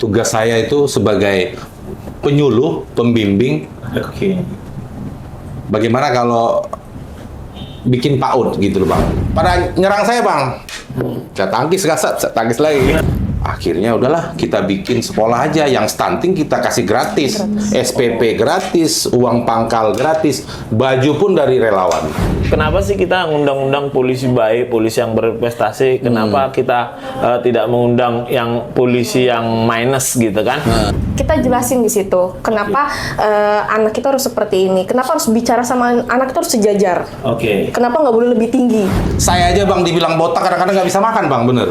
Tugas saya itu sebagai penyuluh, pembimbing. Oke. Bagaimana kalau bikin PAUD gitu loh Bang. Pada nyerang saya Bang. Saya tangkis gasat, saya tangkis lagi. Akhirnya udahlah kita bikin sekolah aja yang stunting kita kasih gratis. SPP gratis, uang pangkal gratis, baju pun dari relawan. Kenapa sih kita ngundang-undang polisi baik, polisi yang berprestasi? Kenapa kita tidak mengundang yang polisi yang minus gitu kan? Kita jelasin di situ kenapa anak kita harus seperti ini, kenapa harus bicara sama anak itu harus sejajar, Oke. kenapa nggak boleh lebih tinggi. Saya aja Bang dibilang botak kadang-kadang nggak bisa makan Bang, bener.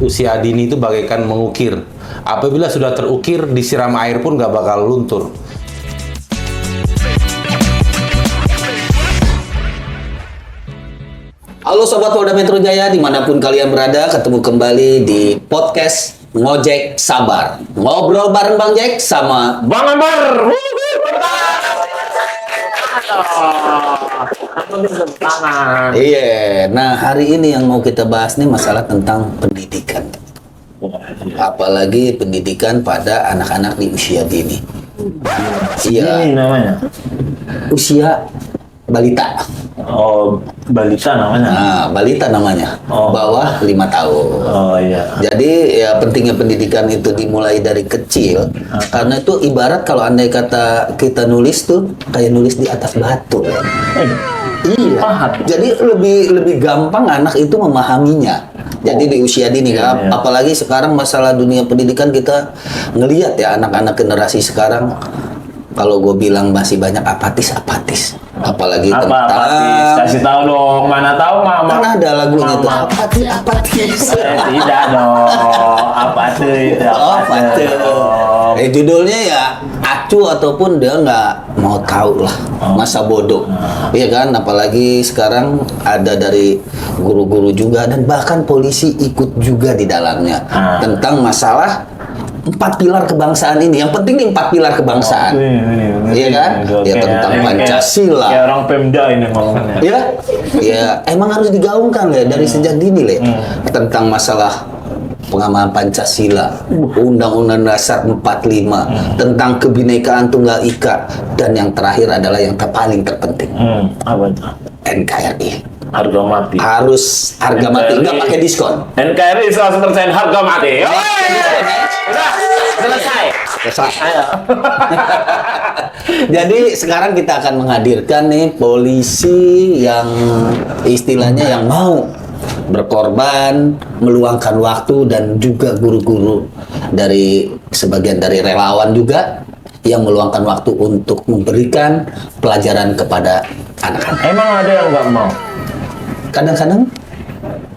Usia dini itu bagaikan mengukir. Apabila sudah terukir, disiram air pun nggak bakal luntur. Halo Sobat Polda Metro Jaya, dimanapun kalian berada, ketemu kembali di podcast Ngojek Sabar. Ngobrol bareng Bang Jack sama Bang Ambar. Iya. Nah, hari ini yang mau kita bahas nih masalah tentang pendidikan. Apalagi pendidikan pada anak-anak di usia dini. Iya, Ini namanya. usia balita. Oh, balita namanya. Nah, balita namanya. Oh. Bawah 5 tahun. Oh iya. Jadi ya pentingnya pendidikan itu dimulai dari kecil. Karena itu ibarat kalau andai kata kita nulis tuh kayak nulis di atas batu. Iya. Paham. Jadi lebih gampang anak itu memahaminya. Jadi di usia dini Iya, iya. apalagi sekarang masalah dunia pendidikan kita ngelihat ya anak-anak generasi sekarang kalau gue bilang masih banyak apatis. Apalagi Apa tentang apatis? Kasih tahu dong. Mana tahu mama. kan ada lagunya tuh Mama. apatis. Tidak dong. Apa tuh itu? Apa tuh? Judulnya ya acu ataupun dia nggak mau tahu lah masa bodoh, iya kan? Apalagi sekarang ada dari guru-guru juga dan bahkan polisi ikut juga di dalamnya tentang masalah 4 pilar kebangsaan ini. Yang penting nih 4 pilar kebangsaan, iya kan? Ya tentang Pancasila. Kayak orang Pemda ini ngomongnya. Ya emang harus digaungkan ya dari sejak dini le tentang masalah pengamalan Pancasila, Undang-Undang Dasar 45 tentang kebinekaan Tunggal Ika, dan yang terakhir adalah yang paling terpenting Apa itu? NKRI Harga mati. harus harga mati, nggak pakai diskon. NKRI 100% harga mati. Udah selesai. Ayo. Jadi sekarang kita akan menghadirkan nih polisi yang istilahnya yang mau berkorban, meluangkan waktu, dan juga guru-guru dari sebagian dari relawan juga yang meluangkan waktu untuk memberikan pelajaran kepada anak-anak. Emang ada yang nggak mau? Kadang-kadang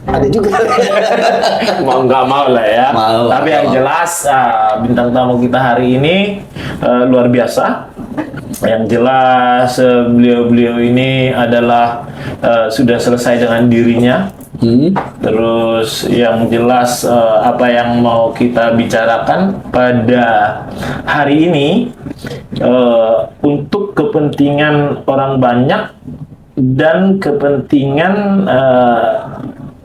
ada juga. Mau nggak mau lah ya. Mau. Tapi yang jelas bintang tamu kita hari ini luar biasa. Yang jelas beliau-beliau ini adalah sudah selesai dengan dirinya. Terus yang jelas apa yang mau kita bicarakan pada hari ini untuk kepentingan orang banyak dan kepentingan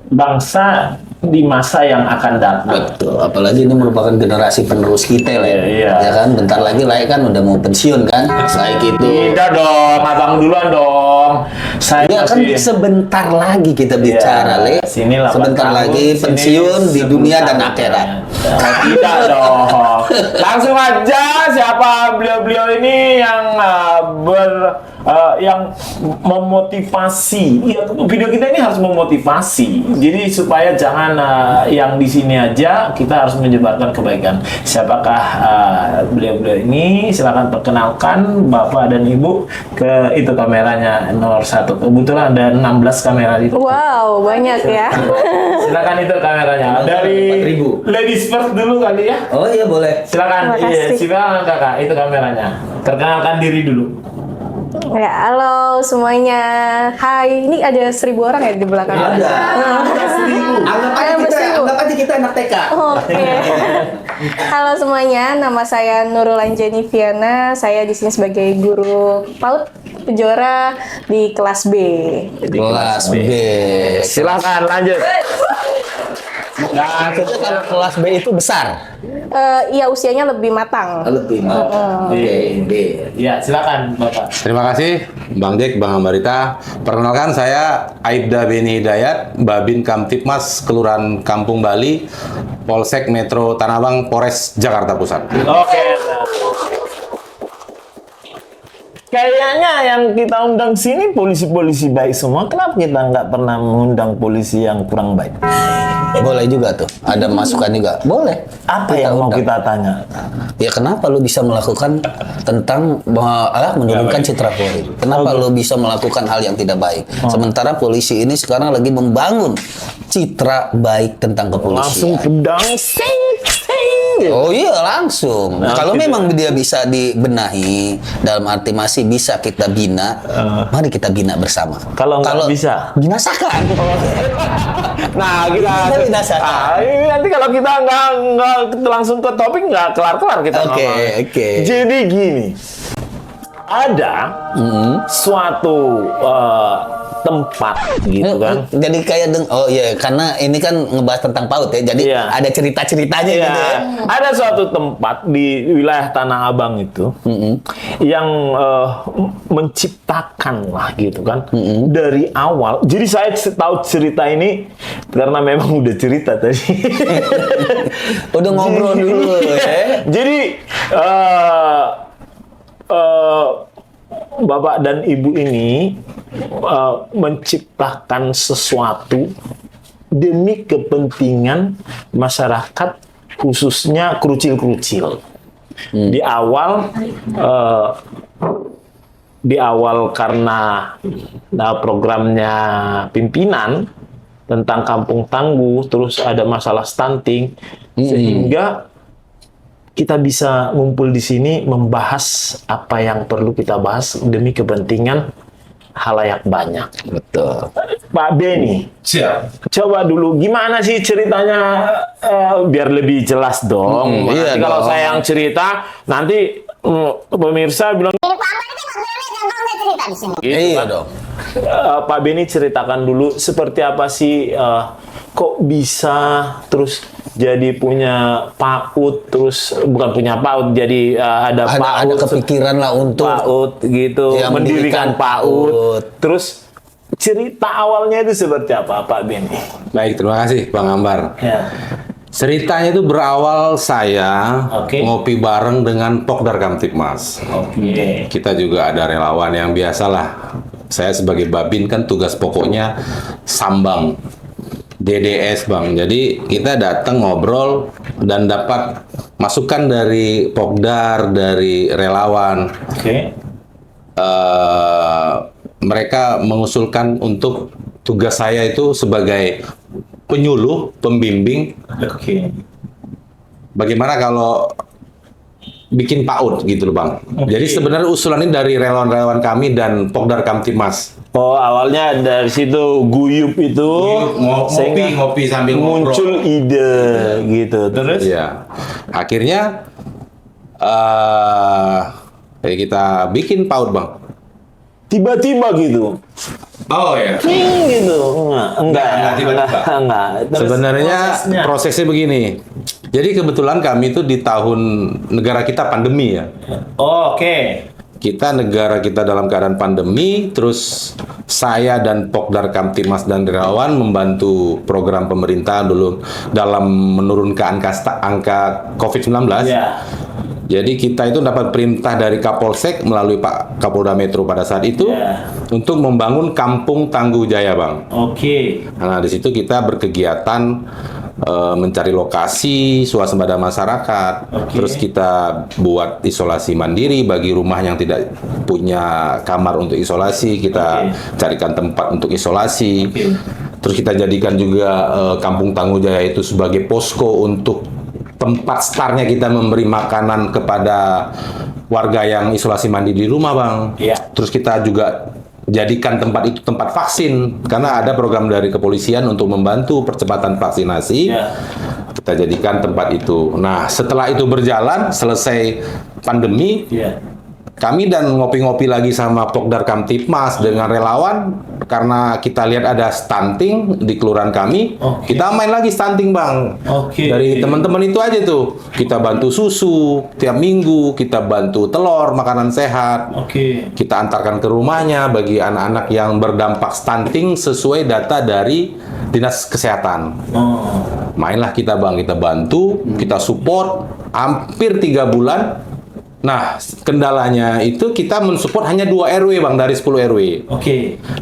bangsa di masa yang akan datang. Betul, apalagi ini merupakan generasi penerus kita lah Iya. ya kan, bentar lagi lah kan udah mau pensiun kan, selain itu Tidak dong, abang duluan dong. Saya ya kan masih- sebentar lagi kita bicara Ya, Le, sinilah, sebentar Pak. lagi Sini pensiun di dunia dan sebentar. akhirat. Tidak dong. Langsung aja siapa beliau-beliau ini yang yang memotivasi. Ya, video kita ini harus memotivasi. Jadi supaya jangan yang di sini aja, kita harus menyebarkan kebaikan. Siapakah beliau-beliau ini? Silakan perkenalkan Bapak dan Ibu ke itu kameranya nomor 1. Kebetulan ada 16 kamera itu. Wow, banyak ya. Silakan itu kameranya. Dari 4.000. ladies first dulu kali ya. Oh iya boleh. Terima Silakan. Iya, kasih. silakan Kakak, itu kameranya. Perkenalkan diri dulu. Ya, halo semuanya. Hai, ini ada 1000 orang ya di belakang. Ada. Anggap aja kita anak TK. Oke. Halo semuanya, nama saya Nurul Anjani Viana. Saya di sini sebagai guru PAUD Kejora di kelas B. Kelas B. Silakan lanjut. Nah, maksudnya kalau kelas B itu besar. ya usianya lebih matang. Lebih matang. Oke. Ya, silakan Bapak. Terima kasih Bang Jack, Bang Ambarita. Perkenalkan saya Aibda Beni Hidayat, Babin Kamtipmas Kelurahan Kampung Bali, Polsek Metro Tanah Abang, Polres Jakarta Pusat. Oke. Kayaknya yang kita undang sini polisi-polisi baik semua. Kenapa kita nggak pernah mengundang polisi yang kurang baik? Boleh juga tuh. Ada masukan juga. Boleh. Apa Kita yang mau undang. kita tanya? Ya kenapa lu bisa melakukan tentang menurunkan citra Polri? Kenapa lu bisa melakukan hal yang tidak baik? Sementara polisi ini sekarang lagi membangun citra baik tentang Langsung kepolisian. pedang, sing, sing. Oh iya langsung. Nah, Kalau gitu. memang dia bisa dibenahi, dalam arti masih bisa kita bina, mari kita bina bersama. Kalau nggak bisa? binasakan. Nah, kita binasakan. ini nanti kalau kita nggak langsung ke topik nggak kelar-kelar kita Oke, ngomong. oke. Jadi gini, ada suatu tempat gitu kan. Jadi kayak oh iya karena ini kan ngebahas tentang PAUD ya. Jadi Iya. ada cerita-ceritanya Iya, gitu ya. ada suatu tempat di wilayah Tanah Abang itu yang menciptakan lah gitu kan dari awal. Jadi saya tahu cerita ini karena memang udah cerita tadi. Udah ngobrol dulu ya. Jadi Bapak dan Ibu ini menciptakan sesuatu demi kepentingan masyarakat, khususnya kerucil-kerucil. Di awal karena programnya pimpinan tentang kampung tangguh, terus ada masalah stunting, sehingga kita bisa ngumpul di sini membahas apa yang perlu kita bahas demi kepentingan halayak banyak. Betul. Pak Beni, Siap. coba dulu gimana sih ceritanya biar lebih jelas dong. Nanti iya kalau dong. saya yang cerita, nanti pemirsa bilang gitu Iya kan. dong. Pak Beni ceritakan dulu seperti apa sih kok bisa terus jadi punya PAUD, terus bukan punya PAUD, jadi ada Ada PAUD, kepikiran lah untuk PAUD gitu, Ya, mendirikan mendirikan PAUD. PAUD. Terus cerita awalnya itu seperti apa Pak Beni? Baik, terima kasih Bang Ambar. Ya. Ceritanya itu berawal saya Oke. ngopi bareng dengan Pokdar Kamtipmas. Oke. Kita juga ada relawan yang biasalah. Saya sebagai Babin kan tugas pokoknya sambang. DDS Bang. Jadi kita datang ngobrol dan dapat masukan dari Pokdar, dari relawan. Oke. Mereka mengusulkan untuk tugas saya itu sebagai penyuluh, pembimbing. Oke. Bagaimana kalau bikin PAUD gitu loh Bang. Jadi sebenarnya usulan ini dari relawan-relawan kami dan Pokdar Kamtipmas. Oh, awalnya dari situ guyup itu sehingga ngopi sambil muncul ide gitu. Terus Iya. Akhirnya kita bikin PAUD Bang. tiba-tiba gitu. Oh ya. Ting gitu. Enggak tiba-tiba. Enggak. Terus Sebenarnya prosesnya begini. Jadi kebetulan kami itu di tahun negara kita pandemi ya. Oh, oke. Negara kita dalam keadaan pandemi, terus saya dan Pokdar Kamtipmas dan relawan membantu program pemerintah dulu dalam menurunkan angka COVID-19. Ya. Jadi kita itu dapat perintah dari Kapolsek melalui Pak Kapolda Metro pada saat itu Ya. untuk membangun Kampung Tangguh Jaya, Bang. Oke. Nah, di situ kita berkegiatan mencari lokasi swasembada masyarakat. Oke. Terus kita buat isolasi mandiri bagi rumah yang tidak punya kamar untuk isolasi, kita carikan tempat untuk isolasi. Terus kita jadikan juga Kampung Tangguh Jaya itu sebagai posko untuk tempat startnya kita memberi makanan kepada warga yang isolasi mandiri di rumah, Bang. Iya. Terus kita juga jadikan tempat itu tempat vaksin karena ada program dari kepolisian untuk membantu percepatan vaksinasi. Ya. Kita jadikan tempat itu. Nah, setelah itu berjalan, selesai pandemi, Iya. kami dan ngopi-ngopi lagi sama Pokdar Kamtipmas dengan relawan, karena kita lihat ada stunting di kelurahan kami, kita main lagi stunting bang. Dari teman-teman itu aja tuh, kita bantu susu tiap minggu, kita bantu telur, makanan sehat. Kita antarkan ke rumahnya bagi anak-anak yang berdampak stunting sesuai data dari dinas kesehatan. Mainlah kita bang, kita bantu, kita support hampir 3 bulan. Nah, kendalanya itu kita mensupport hanya 2 RW bang dari 10 RW.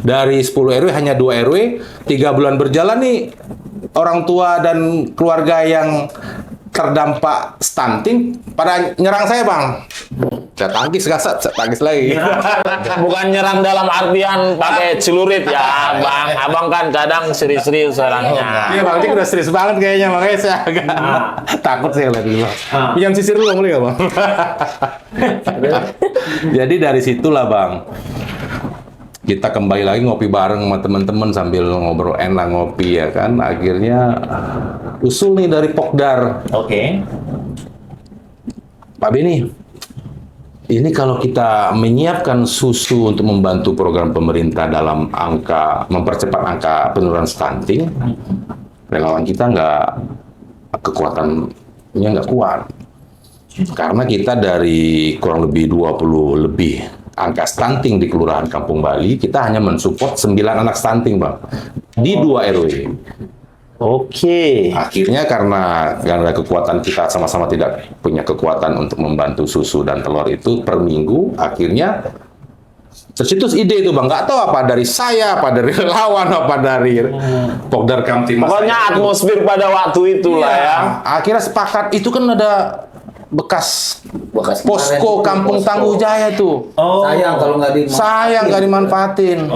Dari 10 RW hanya 2 RW, 3 bulan berjalan nih orang tua dan keluarga yang terdampak stunting pada nyerang saya bang. Saya tangkis gasat, saya tangkis lagi. Bukan nyerang dalam artian pakai celurit ya, Bang. Abang kan kadang serius-serius orangnya. Iya bang, ini udah serius banget kayaknya, makanya saya agak takut sih lihat dulu. Pinjam sisir dulu boleh nggak bang? Jadi dari situlah bang, kita kembali lagi ngopi bareng sama teman-teman sambil ngobrol enak ngopi ya kan. Akhirnya usul nih dari Pokdar. Pak Beni, ini kalau kita menyiapkan susu untuk membantu program pemerintah dalam mempercepat angka penurunan stunting, relawan kita kekuatannya nggak kuat. Karena kita dari kurang lebih 20 lebih angka stunting di Kelurahan Kampung Bali, kita hanya mensupport 9 anak stunting, Bang, di 2 RW. Akhirnya karena kekuatan kita sama-sama tidak punya kekuatan untuk membantu susu dan telur itu per minggu, akhirnya tercetus ide itu bang, nggak tahu apa dari saya, apa dari relawan, apa dari Pokdar Kamtibmas. Pokoknya atmosfer pada waktu itulah ya. Akhirnya sepakat itu kan ada bekas posko Kampung Tangguh Jaya tuh. Sayang kalau nggak dimanfaatin.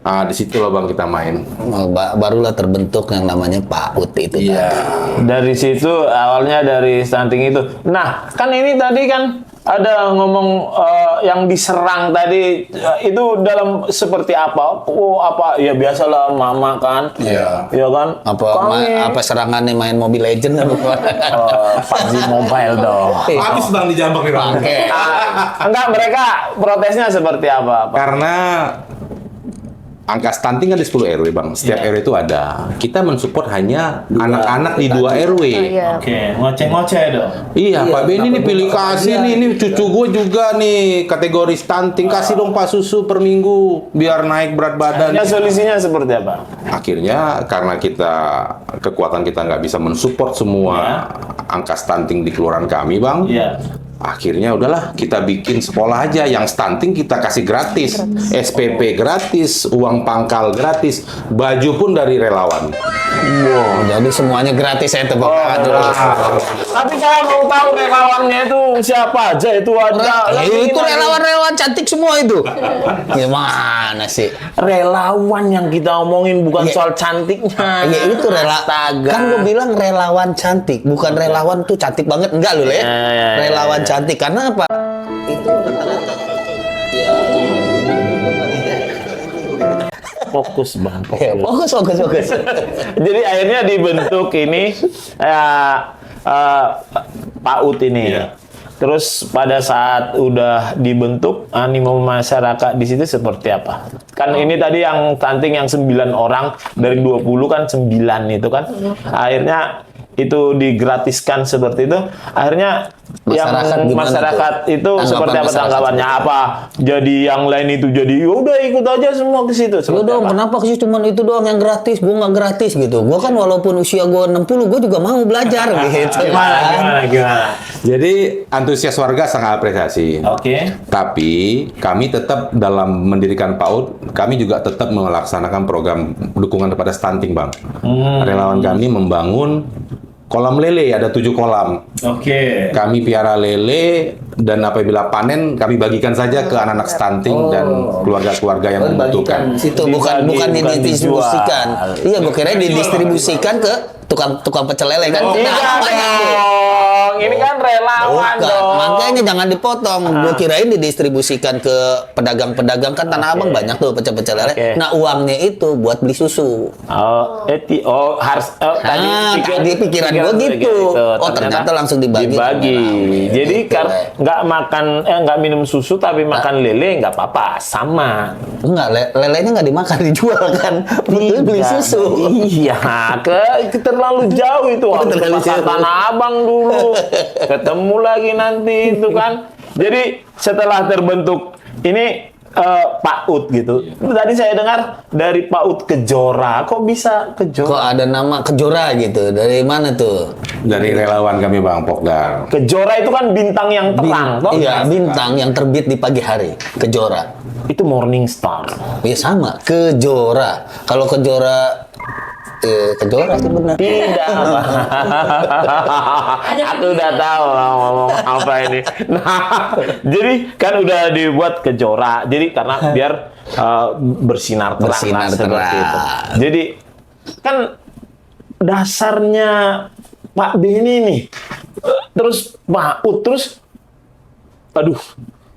Nah, di situ loh bang kita main. Barulah terbentuk yang namanya PAUD itu. Dari situ awalnya dari stunting itu. Nah, kan ini tadi kan ada ngomong yang diserang tadi itu dalam seperti apa? Apa ya biasalah mama kan. Ya kan? Apa serangannya main Mobile Legends PUBG Mobile dong. Habis bang di Jambak nih bang. Enggak, mereka protesnya seperti apa? Karena angka stunting kan di 10 RW bang, setiap RW itu ada. Kita mensupport hanya anak-anak di 2 RW. Ngoceh-ngoceh dong. Iya, Pak Beni ini pilih kasih nih, ini cucu gue juga nih kategori stunting, kasih dong Pak susu per minggu biar naik berat badan. Ya solusinya seperti apa? Akhirnya karena kekuatan kita nggak bisa mensupport semua angka stunting di kelurahan kami bang. Akhirnya udahlah kita bikin sekolah aja yang stunting kita kasih gratis, SPP gratis, uang pangkal gratis, baju pun dari relawan. Jadi semuanya gratis ya tepuk tangan dulu. Tapi saya mau tahu relawannya itu siapa aja itu ada. Itu relawan-relawan cantik semua itu. Gimana sih? Relawan yang kita omongin bukan soal cantiknya. Ya itu kan gue bilang relawan cantik, bukan relawan tuh cantik banget enggak lu ya. Relawan cantik karena apa? Itu rata-rata. Fokus bang, Fokus. Jadi akhirnya dibentuk ini PAUD ini. Terus pada saat udah dibentuk, animo masyarakat di situ seperti apa? Kan ini tadi yang stunting yang 9 orang dari 20 kan 9 itu kan. Akhirnya itu digratiskan seperti itu. Akhirnya masyarakat itu seperti apa tanggapannya? Apa jadi yang lain itu jadi udah ikut aja semua ke situ? Kenapa sih cuma itu doang yang gratis? Gue nggak gratis gitu. Gue kan walaupun usia gue 60, gue juga mau belajar gitu. Gimana? Jadi antusias warga sangat apresiasi. Tapi kami tetap dalam mendirikan PAUD, kami juga tetap melaksanakan program dukungan kepada stunting bang. Relawan kami membangun kolam lele, ada 7 kolam. Kami piara lele dan apabila panen kami bagikan saja ke anak-anak stunting dan keluarga-keluarga yang membutuhkan. Situ bukan didistribusikan. Iya, gue kira didistribusikan ke tukang pecel lele kan. Tidak dong, ini kan relawan Bukan. dong. Makanya jangan dipotong. Gue kirain didistribusikan ke pedagang-pedagang kan Tanah Abang banyak tuh pecel-pecel lele. Oke. Nah uangnya itu buat beli susu. Harus Tadi pikiran gue gitu. Oh ternyata langsung dibagi. Jadi Gitu, kan Le. nggak minum susu tapi makan lele nggak apa-apa, sama. Enggak, lelenya nggak dimakan, dijual kan. Beli susu. Iya, terlalu jauh itu. Harus ke Terlalu pasar jauh. Tanah Abang dulu. Ketemu lagi nanti itu kan. Jadi setelah terbentuk ini Pak Ut gitu. Tadi saya dengar dari Pak Ut Kejora. Kok bisa Kok Kejora? ada nama Kejora gitu? Dari mana tuh? Dari relawan kami Bang Pokdar. Kejora itu kan bintang yang terang, toh? Iya, bintang yang terbit di pagi hari. Kejora. Itu Morning Star. Ya sama, Kejora. Kalau Kejora Kejora sih benar. Tidak. Aku udah tahu mau ngomong apa ini. Nah, jadi kan udah dibuat Kejora. Jadi karena biar bersinar terang, Bersinar lah, seperti terang. itu. Jadi kan dasarnya Pak Beni nih. Terus Pak Ut, terus aduh,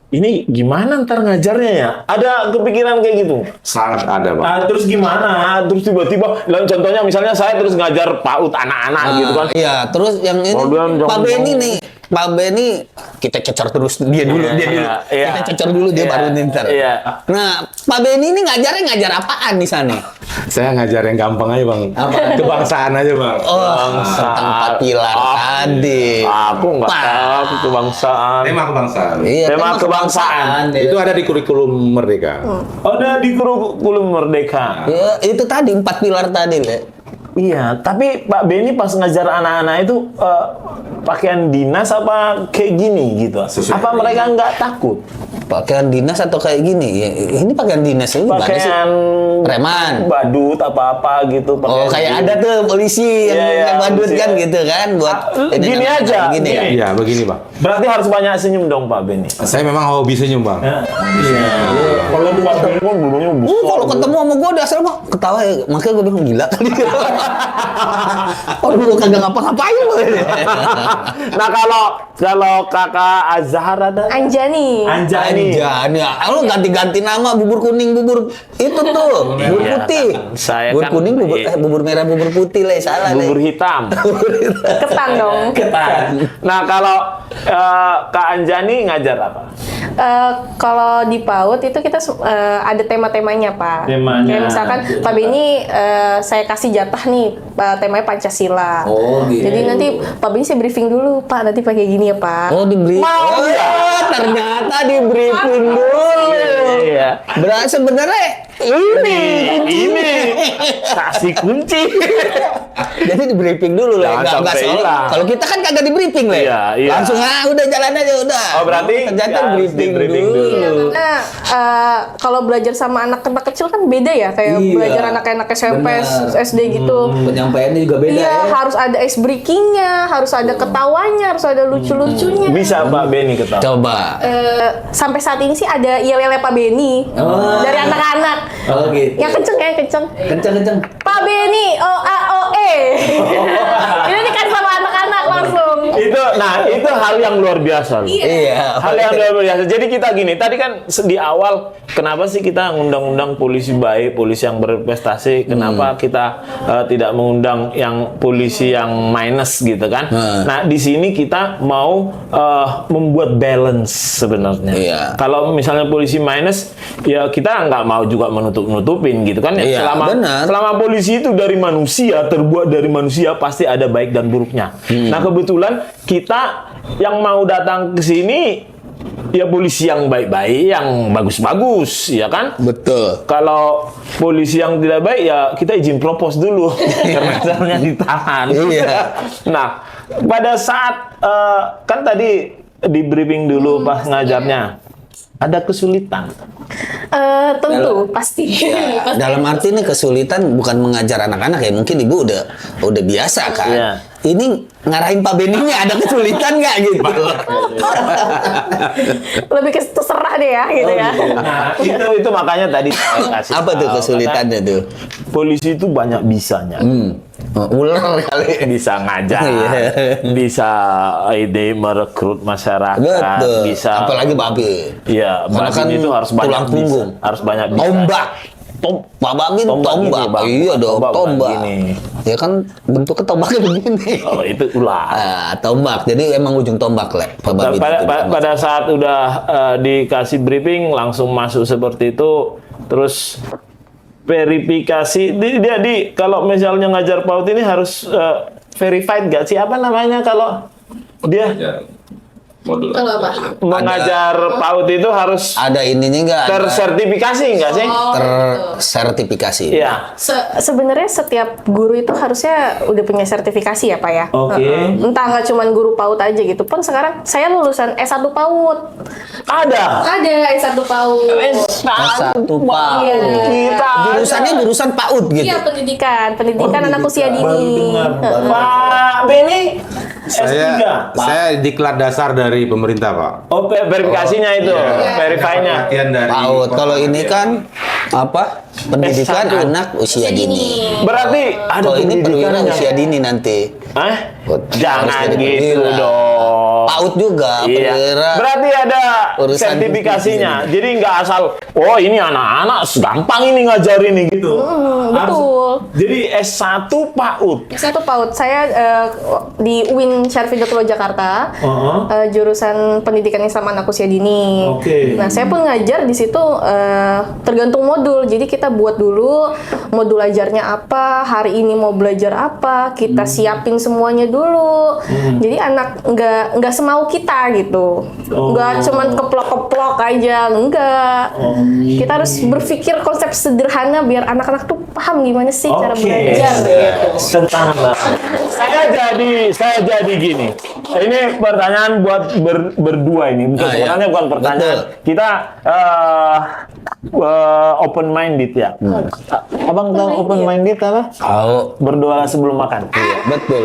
ini gimana ntar ngajarnya ya? Ada kepikiran kayak gitu? Sangat ada Bang. Terus gimana? Terus tiba-tiba, contohnya misalnya saya terus ngajar PAUD anak-anak gitu kan. Iya, terus yang ini Kemudian Pak jangan- Beni nih. Pak Beni kita cecer terus dia dulu, dia dulu. Iya. Kita cecer dulu dia Iya. baru ntar. Iya. Nah, Pak Beni ini ngajar apaan di sana? Saya ngajar yang gampang aja Bang. Apa? Kebangsaan aja Bang. Oh, tentang empat pilar tadi. Aku nggak Pak. tahu kebangsaan. Tema kebangsaan. Iya, Tema kebangsaan. Itu ada di kurikulum Merdeka. Ada di kurikulum Merdeka. Ya, itu tadi 4 pilar tadi, Le. Iya, tapi Pak Beni pas ngajar anak-anak itu pakaian dinas apa kayak gini gitu? Sesuai. Apa mereka nggak takut? Pakaian dinas atau kayak gini? Ya, ini pakaian dinas ini gimana sih? Pakaian Preman. badut apa-apa gitu. Oh, kayak ada tuh polisi yang, Iya, iya, yang badut polisi. kan gitu kan buat ini Gini namanya, aja, gini ya. gini. Iya, begini Bang. Berarti harus banyak senyum dong Pak Beni. Saya memang hobi senyum Bang. Iya. Kalau di Pak Beni kan bulunya besar. Kalau ketemu sama gue di asal mah ketawa ya. Makanya gue bilang gila kali. Oh, gue kagak ngapa-ngapain loh. Nah kalau kakak Azhar ada Anjani. Anjani. Anjani, lu ganti-ganti nama bubur kuning, bubur itu tuh, bubur Iya, putih. saya bubur kan- kuning, iya. bubur merah, bubur putih, Le. Salah, Le. Bubur hitam. Ketan dong. Nah kalau Kak Anjani ngajar apa? Kalau di PAUD itu kita ada tema-temanya Pak. Temanya. Kayak misalkan Pak Beni saya kasih jatah nih temanya Pancasila. Oh, gitu. Jadi nanti Pak Beni saya briefing dulu Pak, nanti pakai gini ya Pak. Oh, diberi. Mau Oh, ya? ternyata di briefing dulu. Iya. Berarti sebenarnya Ini kasih kunci. jadi di briefing dulu, Le. Jangan Nggak sampai soal- hilang. Kalau kita kan kagak di briefing, Le. Iya, iya. Langsung udah jalan aja udah. Oh, berarti ternyata harus briefing di-briefing dulu. dulu. Karena kalau belajar sama anak-anak kecil kan beda ya, kayak Iya. belajar anak-anak SMP, Benar. SD gitu. Penyampaiannya juga beda Iya, ya. harus ada ice breakingnya, harus ada ketawanya, harus ada lucu-lucunya. Bisa Pak Beni ketawa. Coba. Sampai saat ini sih ada yel-yelnya Pak Beni Oh. dari anak-anak. Oh, gitu. Yang kenceng ya, kenceng. Kenceng-kenceng. Pak Beni, O-A-O-E. Ini dikasih sama anak-anak langsung. Itu hal yang luar biasa loh. Iya. Hal yang luar biasa. Jadi kita gini, tadi kan di awal kenapa sih kita ngundang-undang polisi baik, polisi yang berprestasi? Kenapa kita tidak mengundang yang polisi yang minus gitu kan? Nah, di sini kita mau membuat balance sebenarnya. Iya. Kalau misalnya polisi minus, ya kita nggak mau juga menutup-nutupin gitu kan? Iya, benar. Selama polisi itu dari manusia, terbuat dari manusia, pasti ada baik dan buruknya. Nah, kebetulan kita yang mau datang ke sini ya polisi yang baik-baik, yang bagus-bagus, ya kan? Betul. Kalau polisi yang tidak baik ya kita izin propos dulu karena misalnya ditahan. Iya. Nah, pada saat kan tadi di briefing dulu pas ngajarnya ada kesulitan. Tentu, pasti. Ya, dalam arti ini kesulitan bukan mengajar anak-anak ya, mungkin ibu udah biasa kan. Iya. Ini ngarahin Pak Beninya ada kesulitan nggak gitu? Lebih ke terserah deh ya, gitu ya. Nah, itu makanya tadi saya kasih Apa tuh tahu, kesulitannya karena tuh? polisi itu banyak bisanya. Ular kali. bisa ngajar, Iya. bisa ide merekrut masyarakat, Betul. bisa Apalagi babi. Iya, Karena Babin kan itu harus banyak tulang bisa, punggung. harus banyak bisa. Tombak. Pak Babin tombak. gini, Bang. Iya dong, bukan tombak. gini. Ya kan bentuknya tombaknya begini. Oh, itu ular. Tombak. Jadi emang ujung tombak, Le. Pak Babin. Pada saat udah dikasih briefing langsung masuk seperti itu, terus verifikasi kalau misalnya ngajar PAUD ini harus verified nggak sih, apa namanya kalau dia Modul. Kalau apa? mengajar PAUD itu harus Ada ininya nggak? Ada tersertifikasi nggak sih? tersertifikasi. Iya. Sebenarnya setiap guru itu harusnya udah punya sertifikasi ya Pak ya. Oke. Entah nggak cuma guru PAUD aja gitu. Pun sekarang saya lulusan S1 PAUD. Ada. Ada S1 PAUD. Satu Pak. Iya. Kita Jurusannya jurusan PAUD gitu. Iya, pendidikan anak usia dini. Pak Beni S3. Saya diklat dasar dari pemerintah, Pak. Oh, verifikasinya itu, verify-nya. Pelatihan dari PAUD. Kalau ini kan apa? Pendidikan S1. anak usia dini. Berarti ada Kalau ini perwira pendidikannya. usia dini nanti. Jangan Harus jadi gitu perwira. dong. PAUD juga Iya. perwira. Berarti ada Urusan sertifikasinya. Jadi nggak asal, oh ini anak-anak gampang ini ngajar ini gitu. Betul. Jadi S1 PAUD. S1 PAUD. Saya di UIN Syarif Hidayatullah Jakarta. Jurusan Pendidikan Islam Anak Usia Dini. Oke. Nah, saya pun ngajar di situ tergantung modul. Jadi kita buat dulu modul ajarnya apa, hari ini mau belajar apa, kita siapin semuanya dulu. Jadi anak nggak semau kita gitu. Nggak cuman keplok-keplok aja, enggak. Kita harus berpikir konsep sederhana biar anak-anak tuh paham gimana sih cara belajar gitu. Sederhana. Saya jadi gini. Ini pertanyaan buat berdua ini. Sebenarnya bukan pertanyaan. Betul. Kita open minded ya. Abang tahu open minded apa? Tahu. Berdoa sebelum makan. Iya, betul.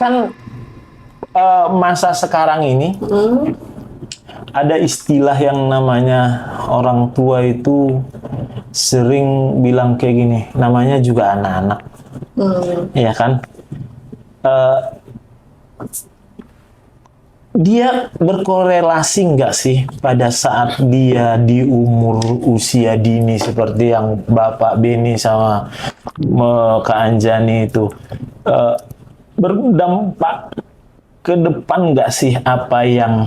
Kan masa sekarang ini ada istilah yang namanya orang tua itu sering bilang kayak gini, namanya juga anak-anak, ya kan? Dia berkorelasi nggak sih pada saat dia di umur usia dini seperti yang Bapak Beni sama Kak Anjani itu berdampak ke depan nggak sih apa yang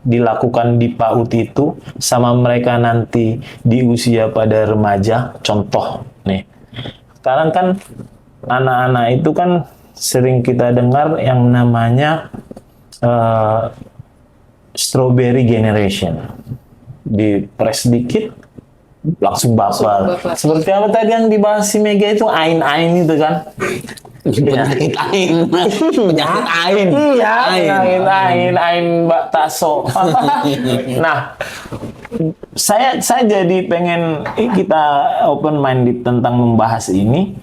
dilakukan di PAUD itu sama mereka nanti di usia pada remaja? Contoh nih, sekarang kan anak-anak itu kan sering kita dengar yang namanya strawberry generation. Dipres dikit langsung baper. Seperti apa tadi yang dibahas si Mega itu, ain-ain itu kan? Penyakit ain. Penyakit ain. Iya, ain Mbak Taso. Nah, saya jadi pengen kita open minded tentang membahas ini.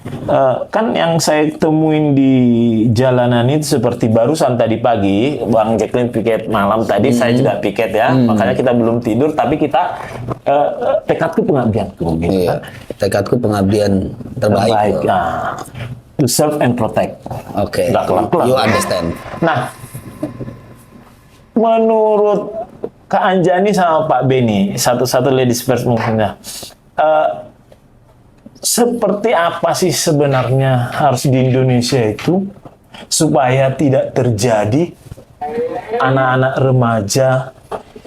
Kan yang saya temuin di jalanan itu seperti barusan tadi pagi, Bang Jacqueline piket malam tadi, saya juga piket ya. Makanya kita belum tidur, tapi kita tekadku pengabdian. Iya. Tekadku pengabdian terbaik. loh. Nah, to serve and protect. Oke. Nggak kelak-kelak. You understand. Nah, menurut Kak Anjani sama Pak Beni, satu-satu ladies first mungkin ya. Seperti apa sih sebenarnya harus di Indonesia itu supaya tidak terjadi anak-anak remaja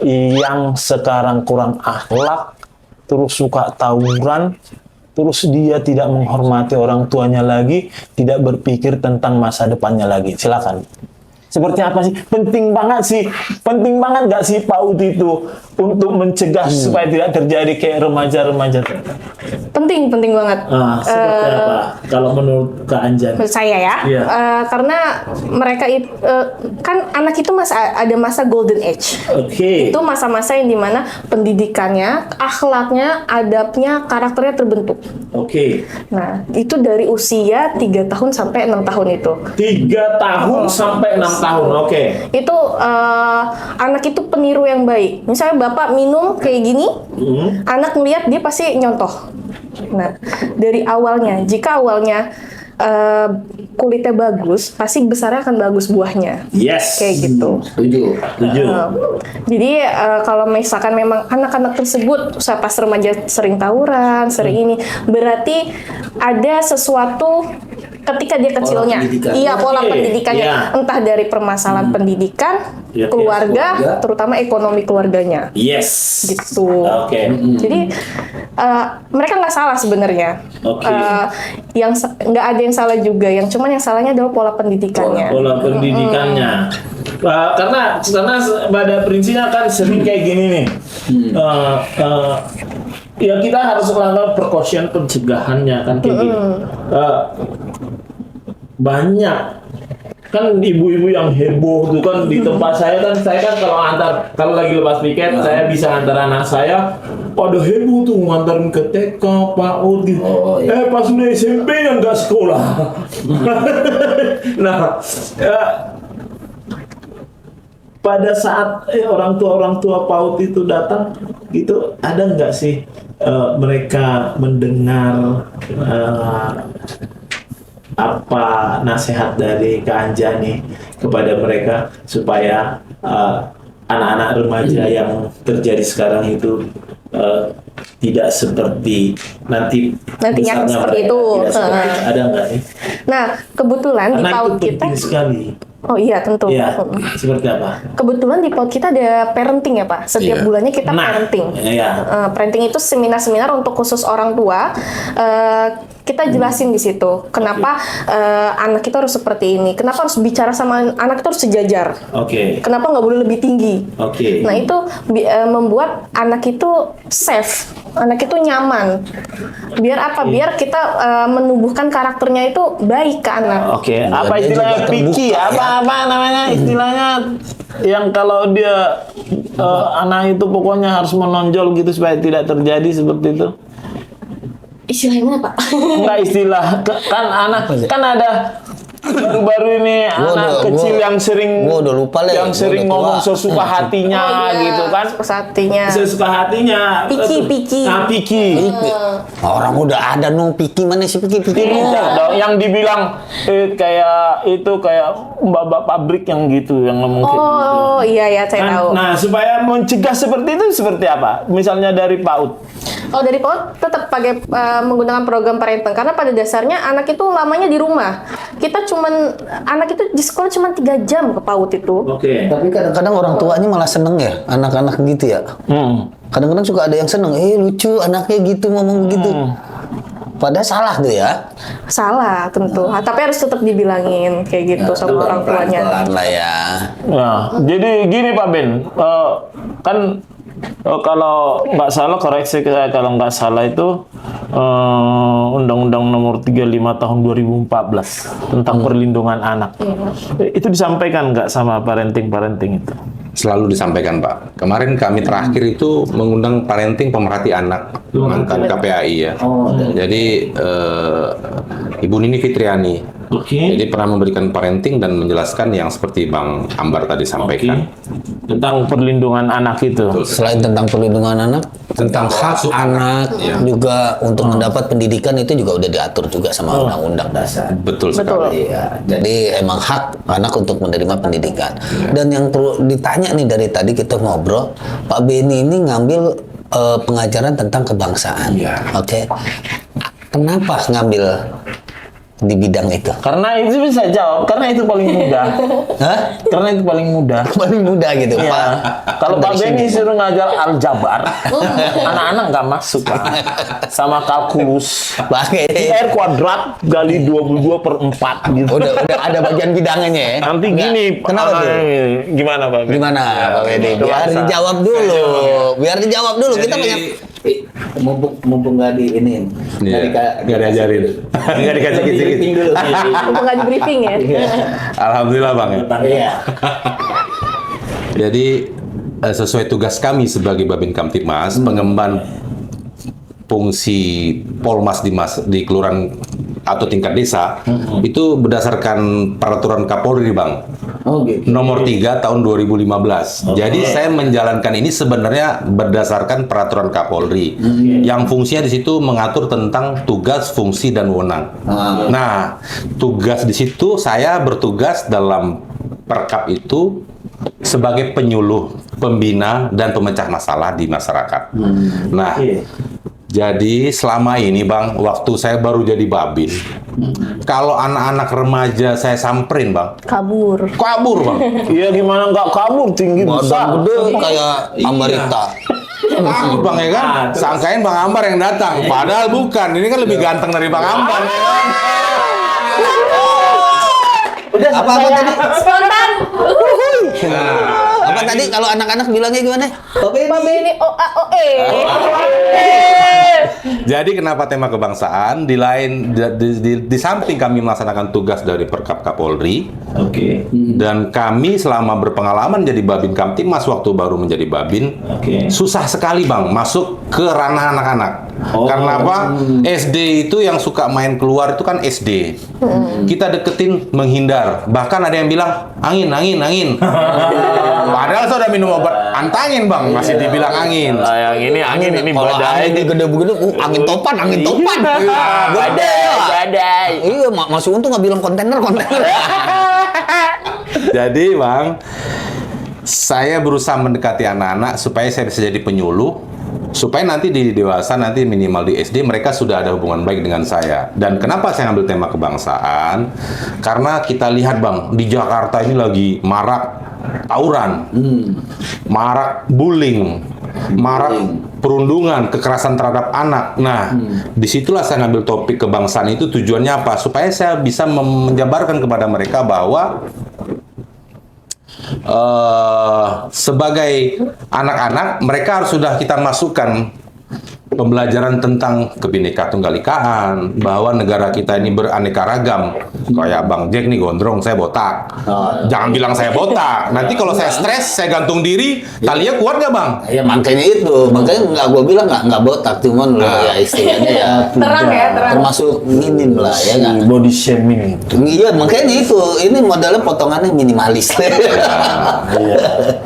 yang sekarang kurang akhlak, terus suka tawuran, terus dia tidak menghormati orang tuanya lagi, tidak berpikir tentang masa depannya lagi. Silakan. Seperti apa sih? Penting banget nggak sih PAUD itu untuk mencegah supaya tidak terjadi kayak remaja-remaja? Penting banget. Seperti apa? Kalau menurut Kak Anjan? Menurut saya ya, Iya. karena mereka itu kan anak itu ada masa golden age. Oke. Itu masa-masa yang dimana pendidikannya, akhlaknya, adabnya, karakternya terbentuk. Oke. Nah, itu dari usia 3 tahun sampai 6 tahun itu. 3 tahun sampai 6 tahun. Oke. Itu anak itu peniru yang baik. Misalnya bapak minum kayak gini, anak ngeliat dia pasti nyontoh. Nah, dari awalnya, jika awalnya kulitnya bagus, pasti besarnya akan bagus buahnya. Yes. Kayak gitu. Setuju. Setuju. Jadi kalau misalkan memang anak-anak tersebut pas remaja sering tawuran, sering ini, berarti ada sesuatu ketika dia kecilnya. pendidikan. Iya, pola Oke, pendidikannya. iya. Entah dari permasalahan pendidikan, Iya, keluarga, keluarga. terutama ekonomi keluarganya. Yes. Gitu. Oke. Jadi mereka nggak salah sebenarnya. Oke. Nggak ada yang salah juga. Yang cuman yang salahnya adalah pola pendidikannya. Pola pendidikannya. Karena pada prinsipnya kan sering kayak gini nih. Ya kita harus melakukan precaution pencegahannya kan kayak gini. Banyak kan ibu-ibu yang heboh tuh kan di tempat saya kan kalau lagi lepas piket saya bisa antar anak saya pada heboh tuh ngantarin ke TK, PAUD gitu. Pas udah SMP yang nggak sekolah. Nah, pada saat orang tua PAUD itu datang gitu, ada nggak sih mereka mendengar apa nasihat dari Kak Anjani kepada mereka supaya anak-anak remaja yang terjadi sekarang itu tidak seperti nantinya seperti mereka, itu. tidak seperti, ada nggak nih? Nah, kebetulan di Karena itu PAUD kita, penting sekali. oh iya tentu. Ya, seperti apa? Kebetulan di PAUD kita ada parenting ya Pak. Setiap Iya. bulannya kita Nah, parenting. iya. Parenting itu seminar-seminar untuk khusus orang tua. Kita jelasin di situ kenapa anak kita harus seperti ini. Kenapa harus bicara sama anak itu harus sejajar. Oke. Kenapa nggak boleh lebih tinggi. Oke. Nah itu membuat anak itu safe, anak itu nyaman. Biar apa? Biar kita menumbuhkan karakternya itu baik ke anak. Oke, apa dia istilahnya juga terbuka, picky? ya. Apa namanya istilahnya yang kalau dia anak itu pokoknya harus menonjol gitu supaya tidak terjadi seperti itu? Istilahnya Pak. Enggak istilah kan anak kan ada baru-baru ini anak kecil yang sering gua udah lupa lah, yang gua sering udah ngomong tua. sesuka hatinya gitu kan. Hatinya. Sesuka hatinya. Picky. Nah, picky. Orang udah ada Piki mana sih Piki Tidak dong, yang dibilang kayak itu kayak mbak-mbak pabrik yang gitu yang ngomong kayak gitu. Oh iya ya saya tahu. Nah, supaya mencegah seperti itu seperti apa? Misalnya dari PAUD. Oh dari PAUD tetap pakai menggunakan program parenting karena pada dasarnya anak itu lamanya di rumah. Kita anak itu di sekolah cuma 3 jam ke PAUD itu. Oke. Tapi kadang-kadang orang tuanya malah seneng ya anak-anak gitu ya. Kadang-kadang suka ada yang seneng, lucu anaknya gitu ngomong begitu. Padahal salah tuh ya. Salah tentu. Tapi harus tetap dibilangin kayak gitu sama orang tuanya. Pelan-pelan lah ya. Nah, jadi gini Pak Ben, kan kalau nggak salah koreksi saya kalau nggak salah itu Undang-Undang Nomor 35 Tahun 2014 tentang perlindungan anak. Itu disampaikan nggak sama parenting itu? Selalu disampaikan Pak. Kemarin kami terakhir itu mengundang parenting pemerhati anak mantan KPAI ya. Jadi Ibu Nini Fitriani. Oke. Jadi pernah memberikan parenting dan menjelaskan yang seperti Bang Ambar tadi sampaikan. Tentang perlindungan anak itu. Selain tentang perlindungan anak, tentang hak anak juga untuk mendapat pendidikan itu juga udah diatur juga sama Undang-Undang Dasar. Betul sekali. Iya, jadi emang hak anak untuk menerima pendidikan. Dan yang perlu ditanya nih dari tadi kita ngobrol, Pak Beni ini ngambil pengajaran tentang kebangsaan. Oke. Kenapa ngambil di bidang itu? Karena itu bisa jawab, karena itu paling mudah. Hah? Karena itu paling mudah. Paling mudah gitu, Iya. Pak. Kalau Pak Dari Beni sini. suruh ngajar aljabar, anak-anak nggak masuk Pak. Sama kalkulus. Pakai R kuadrat kali 22/4 gitu. udah ada bagian bidangannya ya. Nanti Enggak. gini, Kenapa tuh? Gimana Pak Beni? Gimana Pak Beni? itu Biar bahasa. dijawab dulu. Biar dijawab dulu. Kita Jadi- banyak mumpung nggak di ini. Nggak diajarin. Nggak dikasih Briefing dulu. Untuk nggak di briefing ya. Alhamdulillah Bang. Iya. Jadi sesuai tugas kami sebagai Babin Kamtibmas, pengemban fungsi Polmas di kelurahan atau tingkat desa itu berdasarkan peraturan Kapolri Bang. Oh gitu. nomor 3 tahun 2015. Jadi saya menjalankan ini sebenarnya berdasarkan peraturan Kapolri yang fungsinya di situ mengatur tentang tugas, fungsi dan wewenang. Nah, tugas di situ saya bertugas dalam Perkap itu sebagai penyuluh, pembina dan pemecah masalah di masyarakat. Nah, jadi selama ini Bang, waktu saya baru jadi babin, kalau anak-anak remaja saya samperin Bang, Kabur. kabur Bang. Iya gimana nggak kabur, tinggi besar. Badan gede kayak Ambarita. Takut Bang ya kan? Sangkain Bang Ambar yang datang, padahal bukan. Ini kan lebih ganteng dari Bang Ambar. Udah Apa selesai ya? tadi? Spontan. Apa tadi kalau anak-anak bilangnya gimana? Mbak Beni OAOE. Jadi kenapa tema kebangsaan? Di samping kami melaksanakan tugas dari Perkap Kapolri, Oke. dan kami selama berpengalaman jadi Babin Kamtibmas waktu baru menjadi Babin, susah sekali Bang masuk ke ranah anak-anak. Karena apa? SD itu yang suka main keluar itu kan SD. Kita deketin menghindar. Bahkan ada yang bilang angin. Padahal saya udah minum obat antangin Bang, masih dibilang angin. Yang ini angin, ini Kalau badai. angin gede-gede, angin topan. Badai. Iya, masih untung nggak bilang kontainer. Jadi Bang, saya berusaha mendekati anak-anak supaya saya bisa jadi penyuluh, supaya nanti di dewasa, nanti minimal di SD mereka sudah ada hubungan baik dengan saya. Dan kenapa saya ambil tema kebangsaan? Karena kita lihat Bang, di Jakarta ini lagi marak tawuran, marak bullying, marak perundungan, kekerasan terhadap anak. Nah, disitulah saya ngambil topik kebangsaan itu tujuannya apa? Supaya saya bisa menjabarkan kepada mereka bahwa sebagai anak-anak mereka harus sudah kita masukkan pembelajaran tentang Bhinneka Tunggal Ikaan, bahwa negara kita ini beraneka ragam. Kayak Bang Jack nih gondrong, saya botak. Jangan bilang saya botak. Nanti kalau saya stres, saya gantung diri, talinya kuat nggak Bang? Ya makanya nggak gue bilang nggak botak, cuman ya istilahnya ya Terang. termasuk minim lah ya nggak. Body shaming. Iya makanya ini modelnya potongannya minimalis.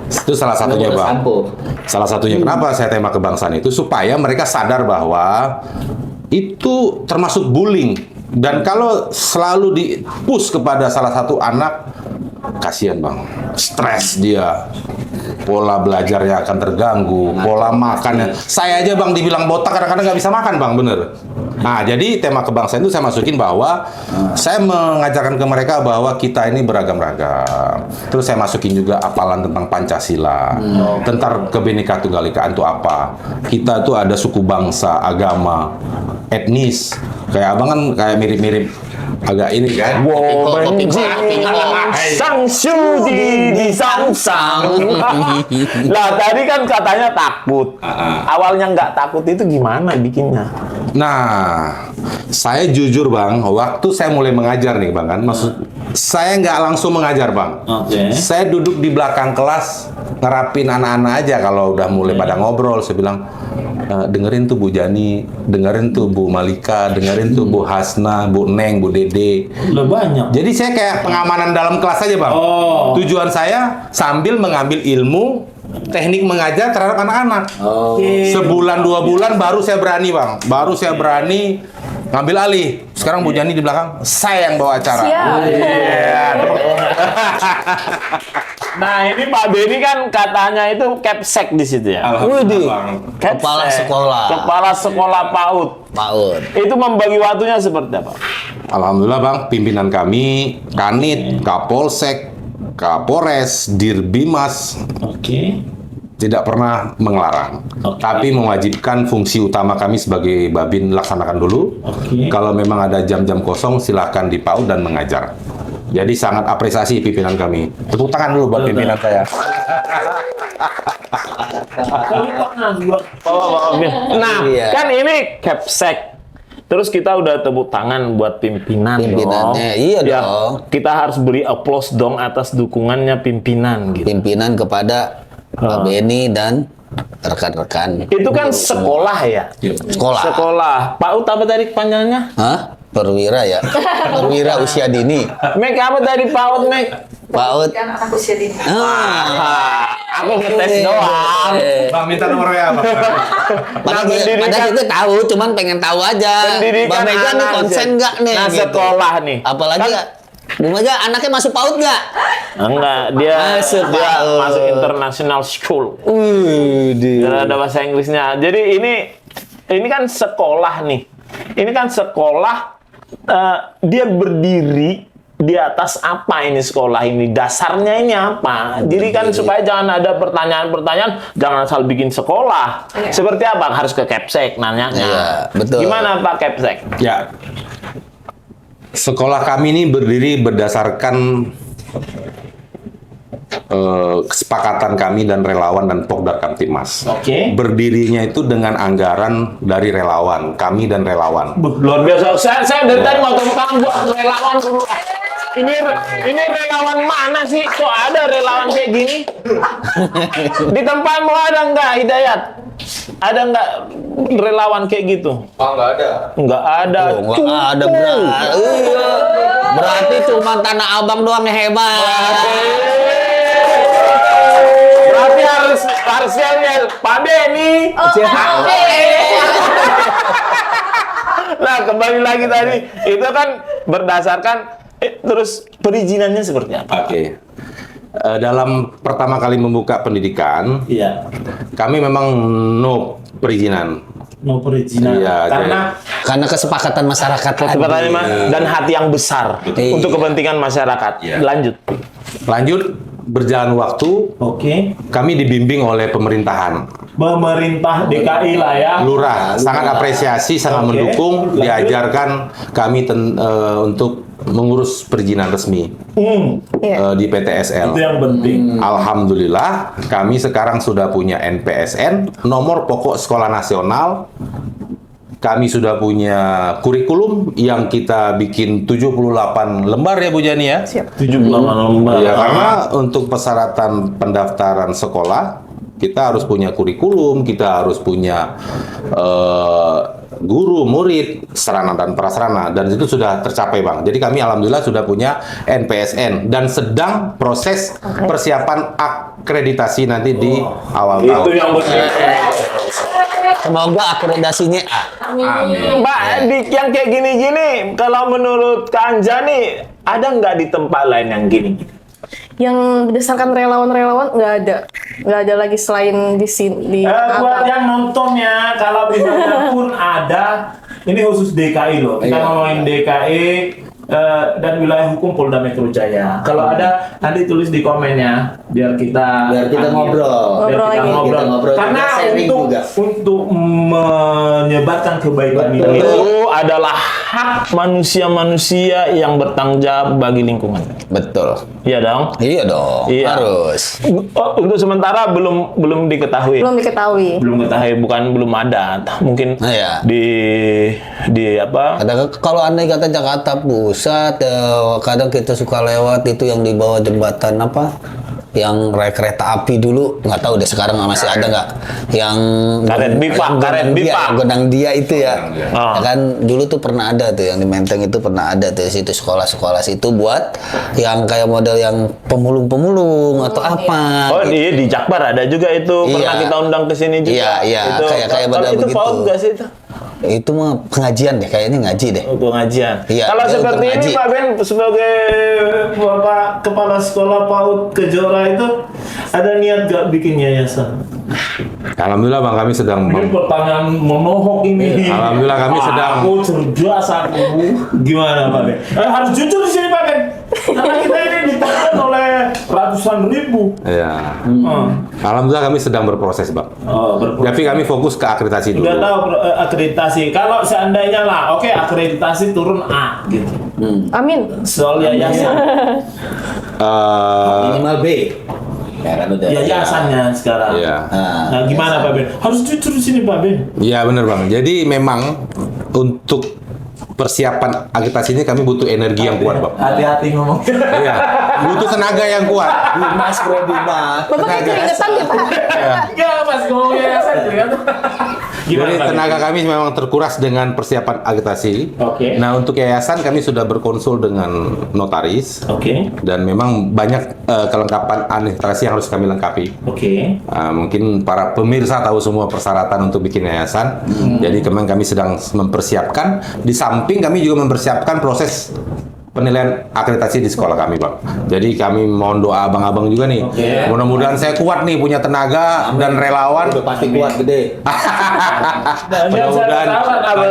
Itu salah satunya Bang. Salah satunya kenapa saya tema kebangsaan itu supaya mereka sadar bahwa itu termasuk bullying, dan kalau selalu di-push kepada salah satu anak, kasihan Bang, stres dia, pola belajarnya akan terganggu, pola makannya. Saya aja Bang dibilang botak kadang-kadang nggak bisa makan Bang, bener. Nah, jadi tema kebangsaan itu saya masukin bahwa saya mengajarkan ke mereka bahwa kita ini beragam-ragam. Terus saya masukin juga hafalan tentang Pancasila, tentang Bhinneka Tunggal Ika itu apa. Kita tuh ada suku bangsa, agama, etnis. Kayak Abang kan kayak mirip-mirip agak ini kan. Sang Sudi di Sang. Lah tadi kan katanya takut. Awalnya nggak takut itu gimana bikinnya? Nah, saya jujur Bang, waktu saya mulai mengajar nih Bang kan, maksud saya nggak langsung mengajar Bang. Saya duduk di belakang kelas, ngerapin anak-anak aja kalau udah mulai pada ngobrol, saya bilang, dengerin tuh Bu Jani, dengerin tuh Bu Malika, dengerin tuh Bu Hasna, Bu Neng, Bu Dede. Udah banyak. Jadi saya kayak pengamanan dalam kelas aja Bang. Tujuan saya sambil mengambil ilmu teknik mengajar terhadap anak-anak. Sebulan 2 bulan baru saya berani Bang, baru saya berani ngambil alih. Sekarang Bu Jani di belakang, saya yang bawa acara. Nah ini Pak Beni kan katanya itu Kepsek di situ ya. Widih, Kepsek. kepala sekolah. Kepala sekolah PAUD. PAUD. Itu membagi waktunya seperti apa? Alhamdulillah Bang, pimpinan kami, Kanit, Kapolsek, Kapolres, Dirbimas, tidak pernah mengelarang, tapi mewajibkan fungsi utama kami sebagai Babin laksanakan dulu. Kalau memang ada jam-jam kosong, silahkan di PAUD dan mengajar. Jadi sangat apresiasi pimpinan kami. Tepuk tangan dulu buat pimpinan saya. Nah, kan ini Kepsek. Terus kita udah tepuk tangan buat pimpinannya. Iya Ya, dong. kita harus beri aplaus dong atas dukungannya pimpinan gitu. Pimpinan kepada Pak Beni dan rekan-rekan. Itu kan sekolah ya. Sekolah. Sekolah. PAUD apa tadi panjangnya? Hah? Perwira ya. Perwira usia dini. Mek apa dari PAUD Mek? PAUD. Kan anak usia dini. Aku ngetes doang. Bang, minta nomornya apa? Padahal pendidikan- kita tahu, cuman pengen tahu aja. Pendidikan Bang Mega nih anak konsen usia- nggak nih? Nah, gitu. sekolah nih. Apalagi Kan- Bu Mega anaknya masuk PAUD nggak? Enggak, dia Masuk, dia Pak. masuk international school. Di. Dan ada bahasa Inggrisnya. Jadi ini kan sekolah nih. Ini kan sekolah dia berdiri di atas apa ini sekolah ini? Dasarnya ini apa? Jadi kan supaya jangan ada pertanyaan-pertanyaan, jangan asal bikin sekolah. Seperti apa? Harus ke Kepsek nanyanya. Iya, betul. Gimana Pak Kepsek? Ya. Sekolah kami ini berdiri berdasarkan kesepakatan kami dan relawan dan Pokdar Kamtibmas. Oke. Berdirinya itu dengan anggaran dari relawan, kami dan relawan. Luar biasa. Saya dari tadi mau tepuk tangan buat relawan dulu. Ini relawan mana sih? Kok ada relawan kayak gini? Di tempatmu ada nggak, Hidayat? Ada nggak relawan kayak gitu? Oh, nggak ada. Nggak ada. Oh, nggak ada berarti. Iya. Berarti cuma Tanah Abang doang yang hebat. Berarti harusnya lihat Pak Benny. Nah, kembali lagi tadi, itu kan berdasarkan terus perizinannya seperti apa? Oke. Dalam pertama kali membuka pendidikan, Iya. kami memang no perizinan. Mau perizinan. Iya, Karena kesepakatan masyarakat sebenarnya tadi. Mas, dan hati yang besar Iya. untuk kepentingan masyarakat. Iya. Lanjut. Lanjut, berjalan waktu, Oke. kami dibimbing oleh pemerintahan. Pemerintah DKI lah ya. Lurah sangat apresiasi, sangat Oke. mendukung, Lanjut. diajarkan kami untuk mengurus perizinan resmi Iya. di PTSL. Itu yang penting. Alhamdulillah, kami sekarang sudah punya NPSN, nomor pokok sekolah nasional. Kami sudah punya kurikulum yang kita bikin 78 lembar ya Bu Jani ya. Siap. 78 lembar. Ya, karena untuk persyaratan pendaftaran sekolah, kita harus punya kurikulum, kita harus punya guru, murid, sarana dan prasarana, dan itu sudah tercapai Bang. Jadi kami alhamdulillah sudah punya NPSN dan sedang proses persiapan akreditasi nanti di awal Itu tahun. yang penting. Semoga akreditasinya A. Mbak, yang kayak gini-gini, kalau menurut Kak Anja nih, ada nggak di tempat lain yang gini? Yang berdasarkan relawan-relawan nggak ada lagi selain di sini. Buat yang nonton ya, kalau misalnya pun ada, ini khusus DKI loh. Kita ngomongin DKI dan wilayah hukum Polda Metro Jaya. Kalau ada, nanti tulis di komennya, biar kita ngobrol. Biar Ngobrol kita lagi. ngobrol. Kita ngobrol Karena juga, sharing juga. untuk menyebarkan kebaikan ini itu adalah hak manusia-manusia yang bertanggung jawab bagi lingkungan. Betul. Iya dong. Iya dong. Iya. Harus. Untuk sementara belum diketahui. Belum diketahui. Belum ketahui, bukan belum ada. Mungkin Iya. di apa? Kalau andai kata Jakarta Pusat, kadang kita suka lewat itu yang di bawah jembatan apa? Yang rel kereta api dulu, nggak tahu deh sekarang masih ada nggak? Yang Karet Bipa, yang Karet Godang Dia, Bipa. Godang Dia itu ya. Ah. Ya kan dulu tuh pernah ada tuh yang di Menteng itu pernah ada tuh situ sekolah-sekolah situ buat yang kayak model yang pemulung-pemulung atau apa. Oh gitu. iya, di Jakbar ada juga itu. Pernah Iya. kita undang ke sini juga. Iya, iya, Itu, kayak kalau model itu begitu. PAUD nggak sih itu? Itu mah pengajian deh, kayaknya ngaji deh. Untuk pengajian. Iya, Kalau dia seperti untuk ini ngaji. Pak Ben sebagai Bapak Kepala Sekolah PAUD Kejora itu ada niat gak bikin yayasan? Alhamdulillah Bang, kami sedang Ini pertanyaan monohok ini. Alhamdulillah kami sedang- Aku cerdas aku. Gimana Pak Ben? Harus jujur di sini Pak Ben. Karena kita ini ditonton oleh ratusan ribu. ya. Hmm. Alhamdulillah kami sedang berproses Bang. Oh, berproses. Tapi kami fokus ke akreditasi dulu. Udah tahu akreditasi. Kalau seandainya lah, oke akreditasi turun A gitu. Amin. Soal yayasan, Minimal B. Ya kan udah. yayasannya sekarang. Iya. Nah, gimana Pak Ben? Harus jujur di sini Pak Ben. Iya benar Bang. Jadi memang untuk persiapan akreditasi ini kami butuh energi yang kuat Bang. Hati-hati ngomong. Iya. Butuh tenaga yang kuat. Mas Bro Dimas. Bapak kayak keringetan ya Pak? Iya. Enggak, Mas ngomong yayasan ternyata. Jadi Pak tenaga kami memang terkuras dengan persiapan agitasi. Oke. Nah, untuk yayasan kami sudah berkonsul dengan notaris. Oke. Dan memang banyak kelengkapan administrasi yang harus kami lengkapi. Oke. Mungkin para pemirsa tahu semua persyaratan untuk bikin yayasan. Jadi kami sedang mempersiapkan. Di samping kami juga mempersiapkan proses penilaian akreditasi di sekolah kami, Bang. Jadi kami mohon doa abang-abang juga nih. Oke. Mudah-mudahan saya kuat nih, punya tenaga dan relawan. Udah pasti kuat gede. Dan saya tahu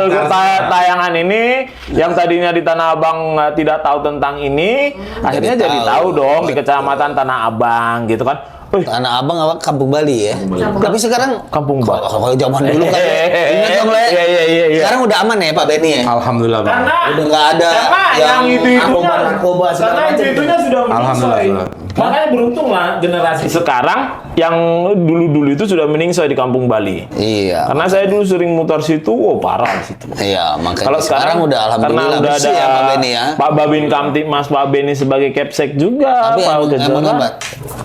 tayangan ini yang tadinya di Tanah Abang tidak tahu tentang ini, akhirnya jadi tahu dong di Kecamatan Tanah Abang gitu kan. Tanah Abang apa Kampung Bali ya. Tapi sekarang Kampung Bali. kalau zaman dulu kan ingat dong Le. Iya. Sekarang udah aman ya Pak Beni ya. Alhamdulillah, Bang. Udah nggak ada karena yang narkoba segala karena macam. itunya sudah Alhamdulillah. meningsoi. Makanya beruntunglah generasi sekarang yang dulu-dulu itu sudah meningsoi di Kampung Bali. Iya. Karena saya dulu sering muter situ, parah di situ. Iya, makanya Kalau sekarang udah alhamdulillah karena udah bersih ada ya Pak Beni ya. Pak Babin Kamtipmas Pak Beni sebagai Kepsek juga. Tapi Pak emang Kejora. hebat.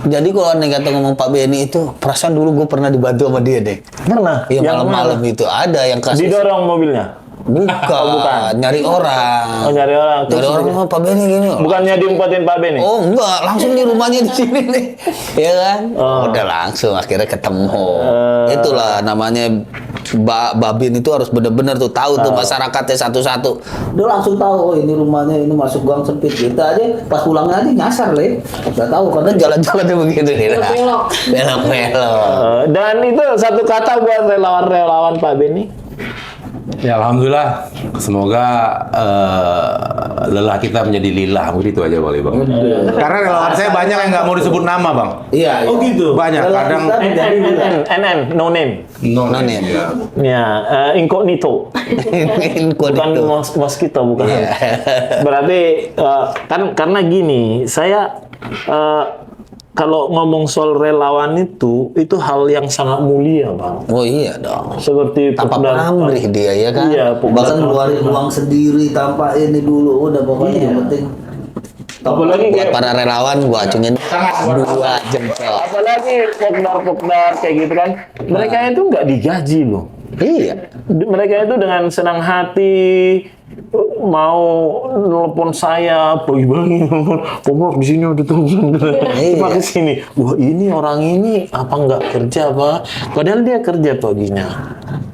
Jadi kalau anda kata ngomong Pak Beni itu, perasaan dulu gue pernah dibantu sama dia deh. Pernah. Iya Yang malam-malam mana? itu ada yang kasus. Didorong mobilnya. Bukan, nyari orang. Oh, nyari orang. Nyari Terus orang oh, Pak Beni gini. bukannya diumpetin Pak Beni. Oh enggak, langsung di rumahnya di sini nih. Ya kan? Udah langsung akhirnya ketemu. Itulah namanya Babin itu harus benar-benar tuh tahu tuh masyarakatnya satu-satu. Dia langsung tahu oh ini rumahnya ini masuk gang sempit. Kita aja pas pulangnya aja nyasar Le. Udah tahu karena jalan-jalannya begitu nih. Belok-belok. Belok-belok. Dan itu satu kata buat relawan-relawan Pak Beni. Ya Alhamdulillah, semoga lelah kita menjadi lillah, begitu aja boleh Bang. Karena relawan saya banyak yang nggak mau disebut nama Bang. Iya. Oh gitu. Banyak, kadang NN, no name. no name. ya. Ya, incognito. Bukan mosquito, bukan. Iya. Berarti kan karena gini, saya kalau ngomong soal relawan itu hal yang sangat mulia, Bang. Oh iya dong. Seperti Tanpa Pokdam- pamrih dia ya kan. Iya, Bahkan Pokdam- ngeluarin uang sendiri tanpa ini dulu udah pokoknya yang penting. Apalagi buat kayak- para relawan gua acungin 2 jempol. apalagi pokdar kayak gitu kan, mereka itu nggak digaji loh. Iya. Mereka itu dengan senang hati mau nelpon saya pagi-pagi, Komrok di sini ada teman, cuma ke sini. Wah ini orang ini apa nggak kerja Pak? Padahal dia kerja paginya.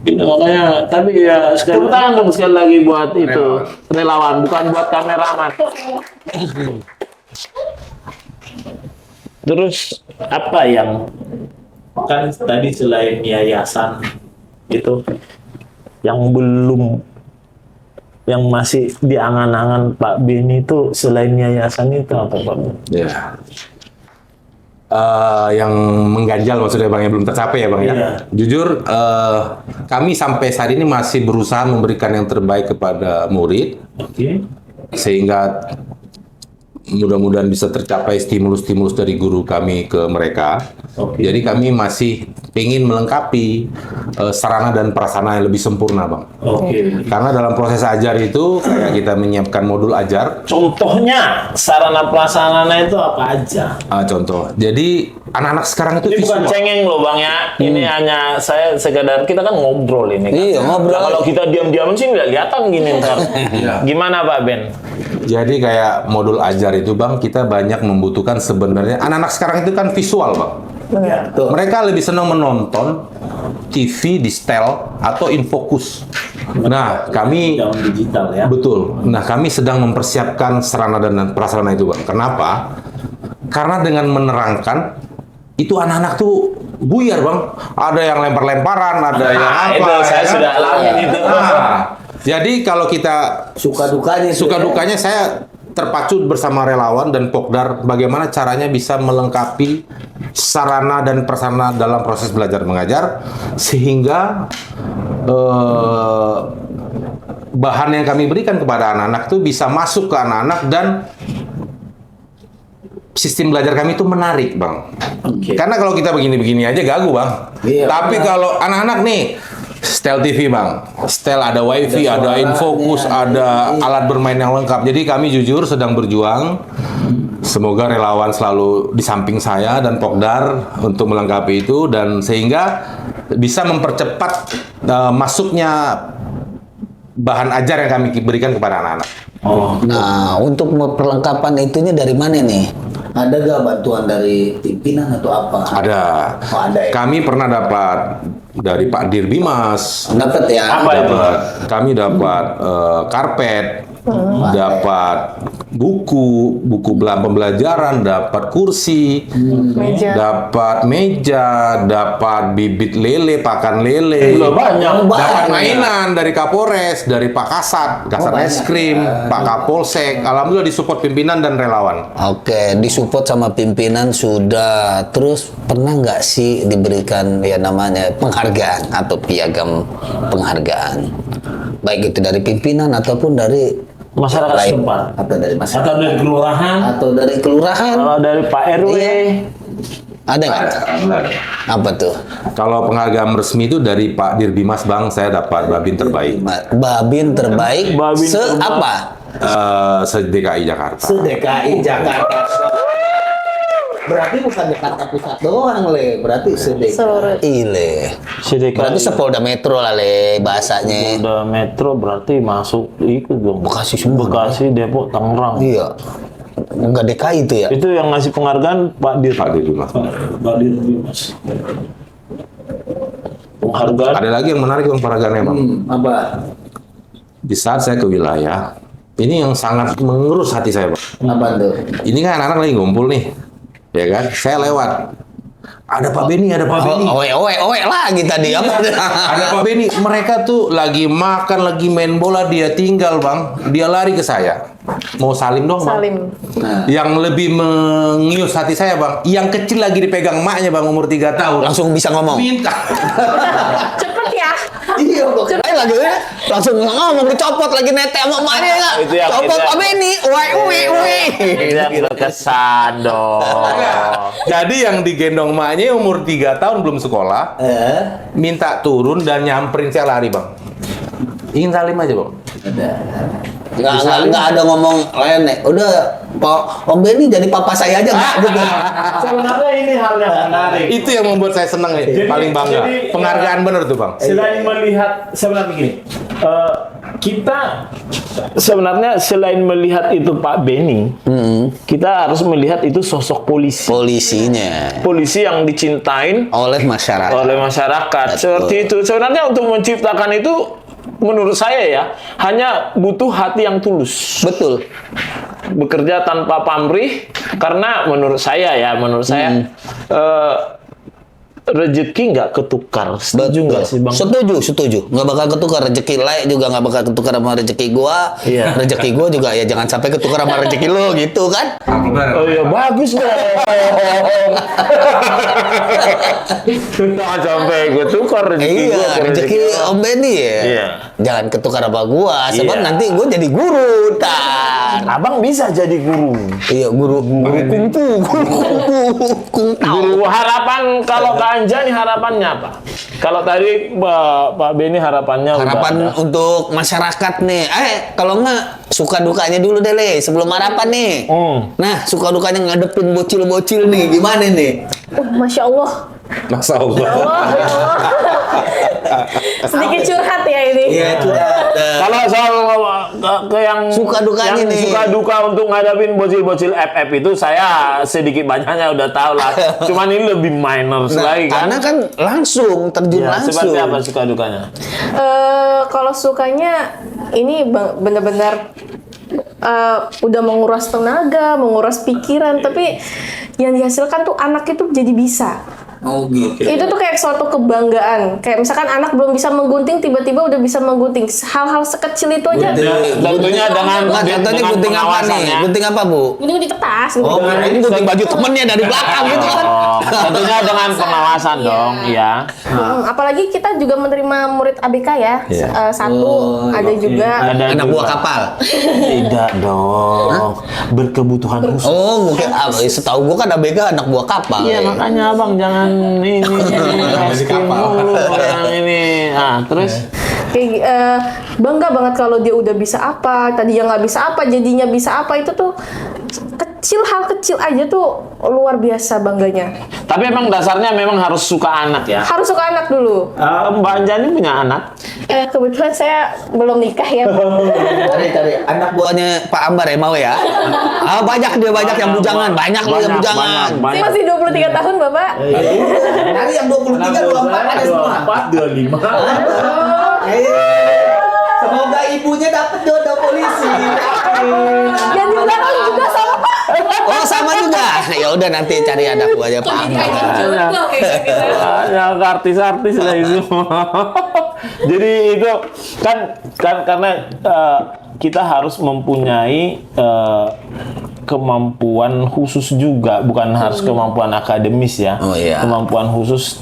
Gitu, makanya, tapi ya sekali tangan sekali lagi buat itu relawan, bukan buat kameraman. Terus apa yang kan tadi selain yayasan itu yang belum yang masih di angan-angan Pak Beni itu selain yayasan itu apa Pak? Ya. Yang mengganjal maksudnya Bang, yang belum tercapai ya Bang ya. Iya. Jujur, kami sampai saat ini masih berusaha memberikan yang terbaik kepada murid, Oke. sehingga mudah-mudahan bisa tercapai stimulus-stimulus dari guru kami ke mereka. Oke. Jadi kami masih ingin melengkapi sarana dan prasarana yang lebih sempurna, Bang. Oke. Karena dalam proses ajar itu kayak kita menyiapkan modul ajar. Contohnya sarana prasarana itu apa aja? Contoh, jadi anak-anak sekarang itu Ini bukan cengeng loh Bang ya. Ini hanya saya sekedar kita kan ngobrol ini kan. Iya, ngobrol. Nah, kalau kita diam-diaman sih nggak kelihatan gini ntar. Gimana Pak Ben? Jadi kayak modul ajar itu Bang, kita banyak membutuhkan sebenarnya anak-anak sekarang itu kan visual Bang. Ya. Mereka lebih senang menonton TV di setel atau infokus. Nah, kami Dalam digital ya. betul. Nah, kami sedang mempersiapkan sarana dan prasarana itu Bang. Kenapa? Karena dengan menerangkan itu anak-anak tuh buyar Bang. Ada yang lempar-lemparan, ada yang apa. Itu saya ya kan? sudah alamin itu. Nah, jadi kalau kita Suka dukanya saya terpacu bersama relawan dan Pokdar bagaimana caranya bisa melengkapi sarana dan prasarana dalam proses belajar mengajar sehingga bahan yang kami berikan kepada anak-anak itu bisa masuk ke anak-anak dan sistem belajar kami itu menarik, Bang. Oke. Karena kalau kita begini-begini aja gagu, Bang. Iya, Tapi kalau anak-anak nih setel TV, Bang. Setel ada wifi, ada infokus, ada alat bermain yang lengkap. Jadi kami jujur sedang berjuang Semoga relawan selalu di samping saya dan Pokdar untuk melengkapi itu dan sehingga bisa mempercepat masuknya bahan ajar yang kami berikan kepada anak-anak. Oh. Nah, untuk perlengkapan itunya dari mana nih? Ada gak bantuan dari pimpinan atau apa? Ada. Oh, ada ya? Kami pernah dapat dari Pak Dir Bimas. Dapat ya? Apa itu? Kami dapat karpet, dapat buku pembelajaran, dapat kursi, Meja. dapat meja, dapat bibit lele, pakan lele, Udah banyak. dapat mainan dari Kapolres, dari Pak Kasat es krim, Pak Kapolsek. Alhamdulillah disupport pimpinan dan relawan. Oke, disupport sama pimpinan sudah. Terus pernah nggak sih diberikan ya namanya penghargaan atau piagam penghargaan? Baik itu dari pimpinan ataupun dari Masyarakat lain, setempat. atau dari masyarakat Atau dari kelurahan. atau dari kelurahan. Kalau dari Pak RW. Iya. Ada nggak? Apa tuh? Kalau penghargaan resmi itu dari Pak Dir Bimas, Bang, saya dapat babin terbaik. Babin terbaik. Babin se terbaik. apa? Se-DKI Jakarta. Se-DKI Jakarta. Berarti bukan Jakarta Pusat doang, Le. Berarti Seluruh. Le. SDKI. Berarti Sepolda Metro lah, Le, bahasanya. Udah Metro berarti masuk ikut dong. Bekasi semua. Bekasi, Depok, Tangerang. Iya. Enggak DKI itu ya? Itu yang ngasih penghargaan Pak Dir. Pak Dir Bimas. Pak Dir Bimas. Penghargaan. Ada lagi yang menarik Bang penghargaannya, Bang. Apa? Di saat saya ke wilayah, ini yang sangat mengurus hati saya, Bang. Apa tuh? Ini kan anak-anak lagi ngumpul nih, ya kan? Saya lewat. Ada Pak Beni, ada Pak Beni. Owe lagi tadi apa? Ada Pak Beni. Mereka tuh lagi makan, lagi main bola, dia tinggal, Bang. Dia lari ke saya. Mau salim dong, Bang. Salim. Yang lebih mengius hati saya, Bang. Yang kecil lagi dipegang maknya, Bang, umur 3 tahun. Langsung bisa ngomong. Minta. Cepet ya. Iya, lagi langsung ngomong dicopot lagi nete sama emaknya ya. Itu yang- Copot itu yang- apa ini? Uwe. Tidak berkesan dong. Jadi yang digendong maknya umur 3 tahun belum sekolah, minta turun dan nyamperin saya lari, Bang. Ingin salim aja, Bang. Nggak ada ngomong lain nih. Udah, Pak Om Benny jadi papa saya aja nggak gitu. Sebenarnya ini hal yang menarik. Itu yang membuat saya senang nih, Jadi- paling bangga. jadi, Penghargaan bener tuh, Bang. Selain melihat sebenarnya gini, kita sebenarnya selain melihat itu Pak Beni, kita harus melihat itu sosok polisi. Polisinya Polisi yang dicintain oleh masyarakat. oleh masyarakat. Betul. Seperti itu. Sebenarnya untuk menciptakan itu menurut saya ya hanya butuh hati yang tulus. Betul. Bekerja tanpa pamrih karena menurut saya rezeki nggak ketukar. Setuju nggak sih, Bang? Setuju. Nggak bakal ketukar rezeki lain juga nggak bakal ketukar sama rezeki gua. Iya. Rezeki gua juga ya jangan sampai ketukar sama rezeki lo gitu kan. Oh iya, bagus dong. Jangan sampai gue tukar rezeki Iya, gua ke rezeki lo. Om Benny ya. Iya. Jangan ketukar sama gua, sebab Iya. nanti gua jadi guru tar. Abang bisa jadi guru. Iya, guru kungfu, Guru harapan kalau Kak Anja nih harapannya apa? Kalau tadi Pak Beni harapannya Harapan udah ada. untuk masyarakat nih. Kalau nggak suka dukanya dulu deh, Le, sebelum harapan nih. Nah, suka dukanya ngadepin bocil-bocil nih, gimana nih? Masya Allah. Masa Allah. Allah. Sedikit curhat ya ini. Iya, itu. Kalau soal ke yang Suka dukanya yang nih. suka duka untuk ngadapin bocil-bocil FF itu saya sedikit banyaknya udah tahu lah. Cuman ini lebih minor lagi kan. Karena kan langsung terjun Ya, langsung. seperti apa suka dukanya? Kalau sukanya ini benar-benar udah menguras tenaga, menguras pikiran, tapi yang dihasilkan tuh anak itu jadi bisa. Oh gitu. Itu tuh kayak suatu kebanggaan. Kayak misalkan anak belum bisa menggunting, tiba-tiba udah bisa menggunting. Hal-hal sekecil itu aja. Tentunya dengan Nah, contohnya dengan gunting apa nih? pengawasannya. Gunting apa, Bu? Ini di kertas. Gitu. Oh, ini gunting baju temennya dari belakang gitu kan. Oh, tentunya dengan pengawasan dong, ya. Apalagi kita juga menerima murid ABK ya. Satu ada juga. Ada Anak juga. buah kapal. Tidak dong. Berkebutuhan khusus. Oh, mungkin setahu gua kan ABK anak buah kapal. Iya, makanya abang jangan ini es krim mulu yang ini. Ah, terus Kayak bangga banget kalau dia udah bisa apa, tadi yang nggak bisa apa, jadinya bisa apa, itu tuh kecil hal kecil aja tuh luar biasa bangganya. Tapi emang dasarnya memang harus suka anak ya. Harus suka anak dulu. Mbak Anjani punya anak? Kebetulan saya belum nikah ya. Cari anak buahnya Pak Ambar ya mau ya? Banyak yang bujangan, banyak yang bujangan. Saya masih 23 tahun, Bapak. Dari yang 23, 24 ada semua. 25. Semoga ibunya dapat jodoh polisi. Dan di belakang juga sama, Pak. Oh sama juga. Ya udah nanti cari anak buahnya Pak Ambar. Banyak artis-artis lah itu. Jadi itu kan karena kita harus mempunyai kemampuan khusus juga, bukan harus kemampuan akademis ya. Oh, iya. Kemampuan khusus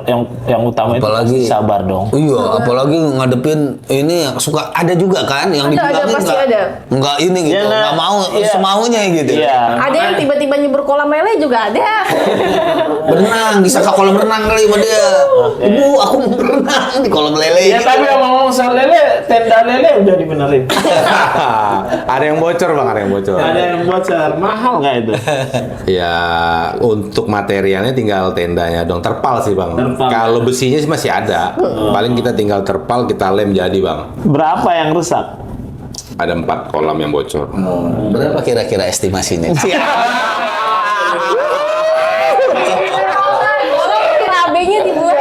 yang utama Apalagi itu sabar dong. Iya, apalagi ngadepin ini suka ada juga kan yang Ada, dibilangin pasti ada. Enggak ini gitu, Ya, nah, enggak mau iya. semaunya gitu. Iya. Ada yang tiba-tiba nyebur kolam lele juga ada. Berenang, bisa ke kolam renang kali sama dia. Ibu, aku mau berenang di kolam lele. Ya tapi ngomong soal lele, tenda lele udah dibenerin. Ada yang bocor bang, ada yang bocor. Ada yang bocor, mahal nggak itu? Ya untuk materialnya tinggal tendanya dong, terpal sih bang. Terpal. Kalau besinya sih masih ada. Paling kita tinggal terpal, kita lem jadi bang. Berapa yang rusak? Ada 4 kolam yang bocor. Berapa kira-kira estimasinya? KB-nya dibuat.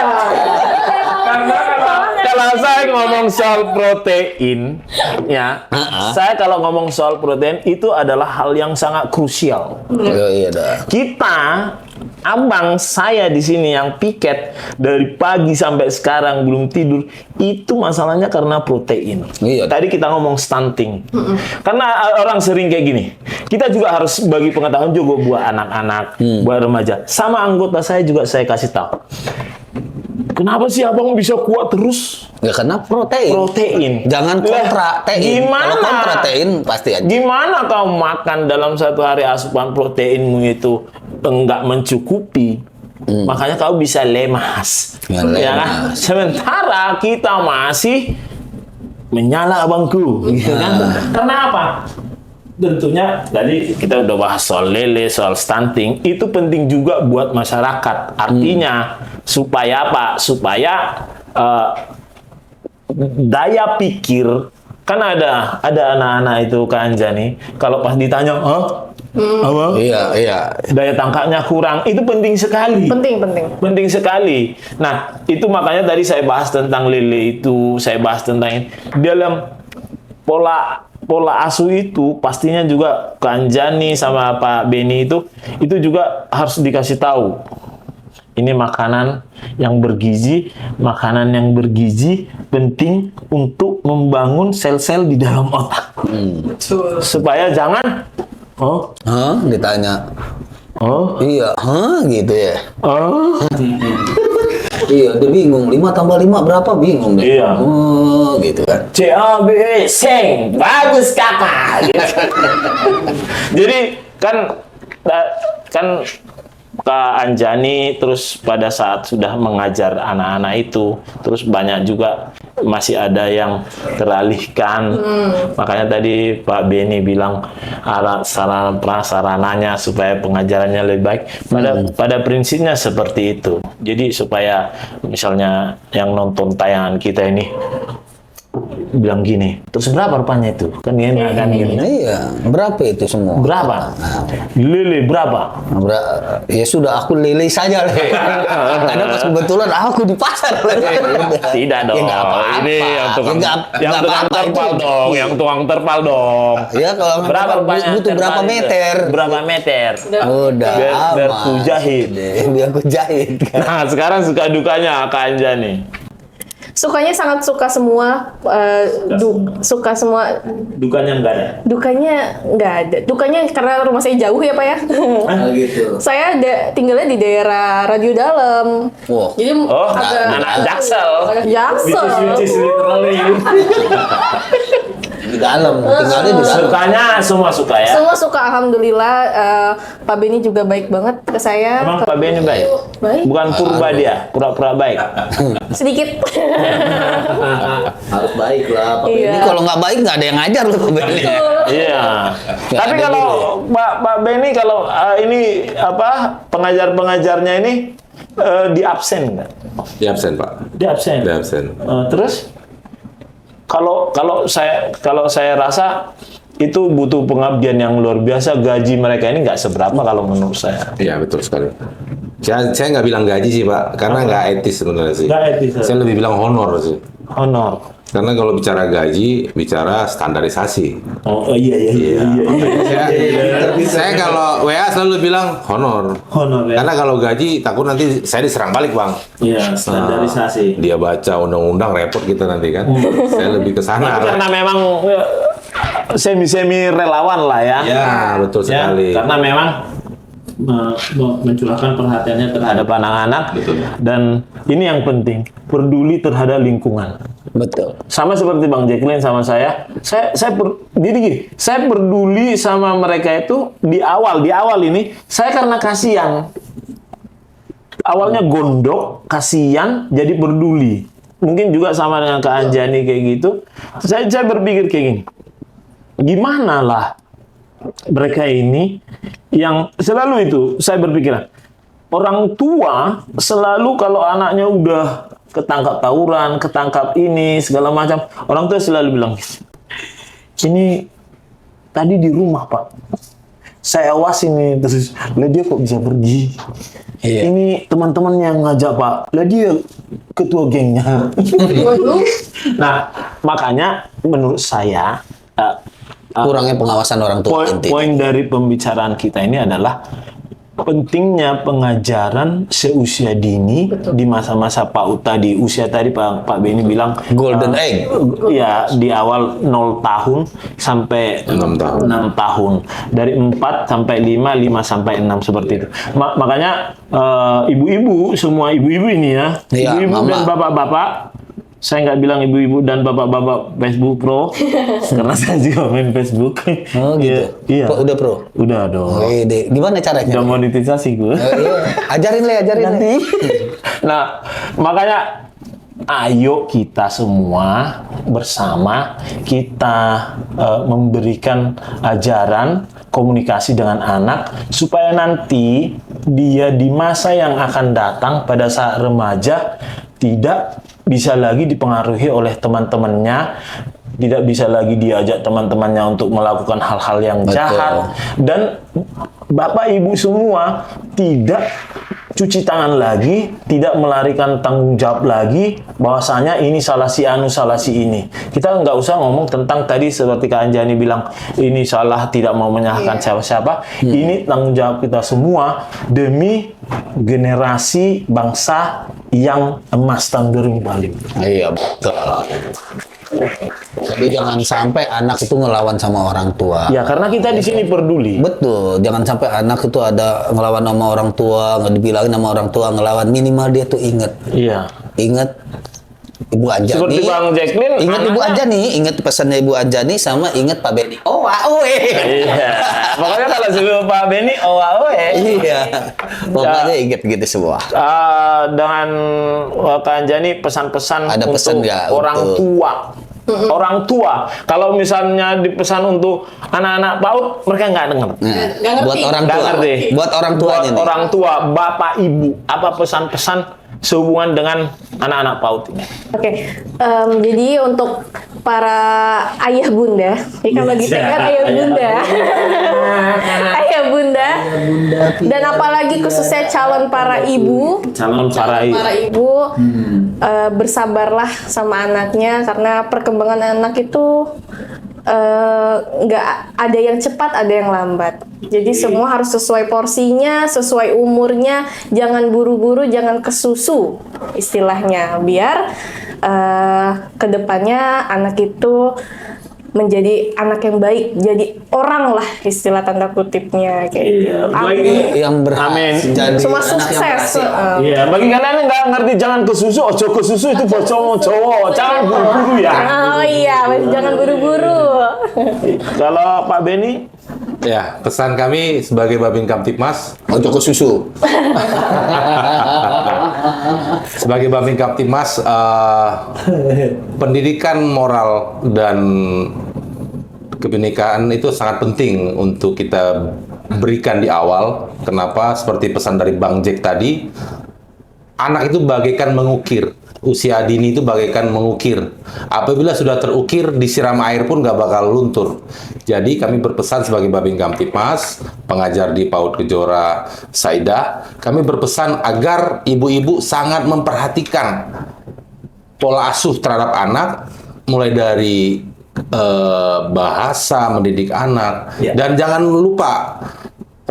Kalau saya ngomong soal protein, ya, saya kalau ngomong soal protein itu adalah hal yang sangat krusial. Oh, iya dah. Kita, abang saya di sini yang piket dari pagi sampai sekarang belum tidur, itu masalahnya karena protein. Iya. Tadi kita ngomong stunting. Karena orang sering kayak gini. Kita juga harus bagi pengetahuan juga buat anak-anak, buat remaja. Sama anggota saya juga saya kasih tahu. Kenapa sih abang bisa kuat terus? Ya karena protein. Protein. Jangan kontra tein. Gimana? Kalau kontra tein pasti aja. Gimana kau makan dalam satu hari asupan proteinmu itu enggak mencukupi? Makanya kau bisa lemas. Ya, Ya kan? lemas. Sementara kita masih menyala abangku, gitu kan? Karena apa? Tentunya tadi kita udah bahas soal lele, soal stunting, itu penting juga buat masyarakat. Artinya supaya apa? Supaya daya pikir, kan ada anak-anak itu kan Anjani, kalau pas ditanya, apa? Iya. Daya tangkapnya kurang, itu penting sekali. Penting sekali. Nah, itu makanya tadi saya bahas tentang lele itu, saya bahas tentang ini. Dalam pola asuh itu pastinya juga ke Anjani sama Pak Beni itu juga harus dikasih tahu. Ini makanan yang bergizi penting untuk membangun sel-sel di dalam otak. Supaya jangan Ditanya. oh Iya, gitu ya. oh Iya, dia bingung. 5 tambah 5 berapa? Bingung deh. Iya. Oh, gitu kan. COB sing bagus kakak gitu. Jadi kan Kak Anjani terus pada saat sudah mengajar anak-anak itu terus banyak juga masih ada yang teralihkan. Makanya tadi Pak Beni bilang sarana prasarananya supaya pengajarannya lebih baik. Pada prinsipnya seperti itu. Jadi supaya misalnya yang nonton tayangan kita ini bilang gini, terus berapa rupanya itu? Kan enak kan gini. Iya, berapa itu semua? Berapa? Lele berapa? Ya sudah, aku lele saja Le. Karena pas kebetulan aku di pasar Le. Tidak dong. Ya, nggak apa-apa. Ini yang tukang, Ya, yang nggak tukang apa-apa terpal itu. dong, yang tukang terpal dong. Ya kalau Berapa rupanya? butuh berapa terpal itu? meter? Berapa meter? Udah Biar aman. ku jahit. Biar ku jahit. Nah, sekarang suka dukanya Kak Anjani. Sukanya sangat suka semua, suka semua. Dukanya enggak ada. Dukanya nggak ada. Dukanya karena rumah saya jauh ya Pak ya. Gitu. Saya tinggalnya di daerah Radio Dalam. Wow. Jadi Oh, agak anak Jaksel. Jaksel. Which is literally you. di dalam, tinggalnya di dalam. Sukanya semua suka ya. Semua suka, alhamdulillah. Pak Benny juga baik banget ke saya. Emang Pak Benny baik? Baik. Bukan purba dia, pura-pura baik. Sedikit. Harus baik lah. Pak Iya. Benny kalau nggak baik nggak ada yang ngajar loh Pak Benny. Iya. Nggak Tapi ada kalau gitu. Pak Benny kalau ini apa pengajar-pengajarnya ini di absen nggak? Di absen Pak. Di absen. Di absen. Terus kalau saya rasa itu butuh pengabdian yang luar biasa. Gaji mereka ini nggak seberapa kalau menurut saya. Iya betul sekali. Saya nggak bilang gaji sih Pak, karena nggak etis sebenarnya sih. Nggak etis, Saya lebih bilang honor sih. Honor. Karena kalau bicara gaji, bicara standarisasi. Oh iya. Saya kalau WA selalu bilang honor. Honor ya. Karena kalau gaji takut nanti saya diserang balik Bang. Iya, standarisasi. Dia baca undang-undang repot kita nanti kan. Saya lebih ke sana. Karena memang semi relawan lah ya. Ya betul Ya, sekali. karena memang mencurahkan perhatiannya terhadap anak-anak. Betul. Dan ini yang penting, peduli terhadap lingkungan. Betul. Sama seperti Bang Jacqueline sama saya gini, saya peduli sama mereka itu di awal ini saya karena kasihan. Awalnya gondok, kasihan, jadi peduli. Mungkin juga sama dengan Kak Anjani kayak gitu. Saya berpikir kayak gini. Gimana lah mereka ini yang selalu itu saya berpikir orang tua selalu kalau anaknya udah ketangkap tawuran, ketangkap ini segala macam, orang tua selalu bilang ini tadi di rumah Pak saya awas ini terus lah dia kok bisa pergi. Iya. Ini teman-teman yang ngajak Pak lah dia ketua gengnya. Nah makanya menurut saya Kurangnya pengawasan orang tua intinya. poin dari pembicaraan kita ini adalah pentingnya pengajaran seusia dini. Betul. Di masa-masa PAUD tadi, usia tadi Pak Benny bilang Golden egg. Ya, di awal 0 tahun sampai 6 tahun. 6 tahun. Dari 4 sampai 5, 5 sampai 6 seperti itu. Makanya ibu-ibu, semua ibu-ibu ini ya, Iya, ibu-ibu mama. dan bapak-bapak, saya nggak bilang ibu-ibu dan bapak-bapak Facebook Pro karena saya juga main Facebook. Oh gitu. Iya. Udah pro. Udah dong. Wede. Gimana caranya? Udah monetisasi gue. Iya. Ajarin le. Nanti. Nah, makanya ayo kita semua bersama kita memberikan ajaran komunikasi dengan anak supaya nanti dia di masa yang akan datang pada saat remaja tidak bisa lagi dipengaruhi oleh teman-temannya, tidak bisa lagi diajak teman-temannya untuk melakukan hal-hal yang Betul. jahat, dan Bapak Ibu semua tidak cuci tangan lagi, tidak melarikan tanggung jawab lagi bahwasanya ini salah si anu, salah si ini. Kita nggak usah ngomong tentang tadi seperti Kak Anjani bilang ini salah, tidak mau menyalahkan siapa-siapa. Ini tanggung jawab kita semua demi generasi bangsa yang emas tahun 2045. Iya betul. Jadi jangan sampai anak itu ngelawan sama orang tua. Ya karena kita di sini peduli. Betul, jangan sampai anak itu ada ngelawan sama orang tua, nggak dibilangin sama orang tua ngelawan, minimal dia tuh inget Ibu Anjani. Seperti Bang Jacqueline, Ingat Ibu Anjani, ingat pesannya Ibu Anjani sama ingat Pak Benny. Oh, oe. Iya. Pokoknya kalau sebelum Pak Benny, Iya. Pokoknya ingat gitu semua. Dengan Kak Anjani pesan-pesan Ada untuk pesan nggak orang untuk- tua. Orang tua, kalau misalnya dipesan untuk anak-anak PAUD, mereka nggak dengar. Nah, buat orang Nggak tua. ngerti. Buat orang tuanya Buat nih. orang tua, bapak ibu, apa pesan-pesan sehubungan dengan anak-anak PAUD ini? Oke, jadi untuk para ayah bunda, ini kan lagi tag kan ayah bunda, ayah bunda, dan apalagi khususnya calon para ibu, Calon para ibu. bersabarlah sama anaknya karena perkembangan anak itu nggak ada yang cepat, ada yang lambat. Jadi semua harus sesuai porsinya, sesuai umurnya, jangan buru-buru, jangan kesusu istilahnya, biar kedepannya anak itu menjadi anak yang baik, jadi orang lah istilah tanda kutipnya kayak gitu. Amin. Yang berhasil Amin. jadi Semua anak yang sukses. berhasil. Iya, bagi kalian yang nggak ngerti jangan ke susu, ojo ke susu itu buat cowok-cowok, jangan buru-buru ya. Oh iya, jangan buru-buru. Kalau Pak Benny, Ya, pesan kami sebagai Babin Kamtipmas, Ojo ke susu. sebagai Babin Kamtipmas, pendidikan moral dan kebinekaan itu sangat penting untuk kita berikan di awal. Kenapa? Seperti pesan dari Bang Jack tadi, anak itu bagaikan mengukir. Usia dini itu bagaikan mengukir. Apabila sudah terukir, disiram air pun nggak bakal luntur. Jadi kami berpesan sebagai Babin Kamtipmas, pengajar di PAUD Kejora Saidah, kami berpesan agar ibu-ibu sangat memperhatikan pola asuh terhadap anak, mulai dari bahasa, mendidik anak, dan jangan lupa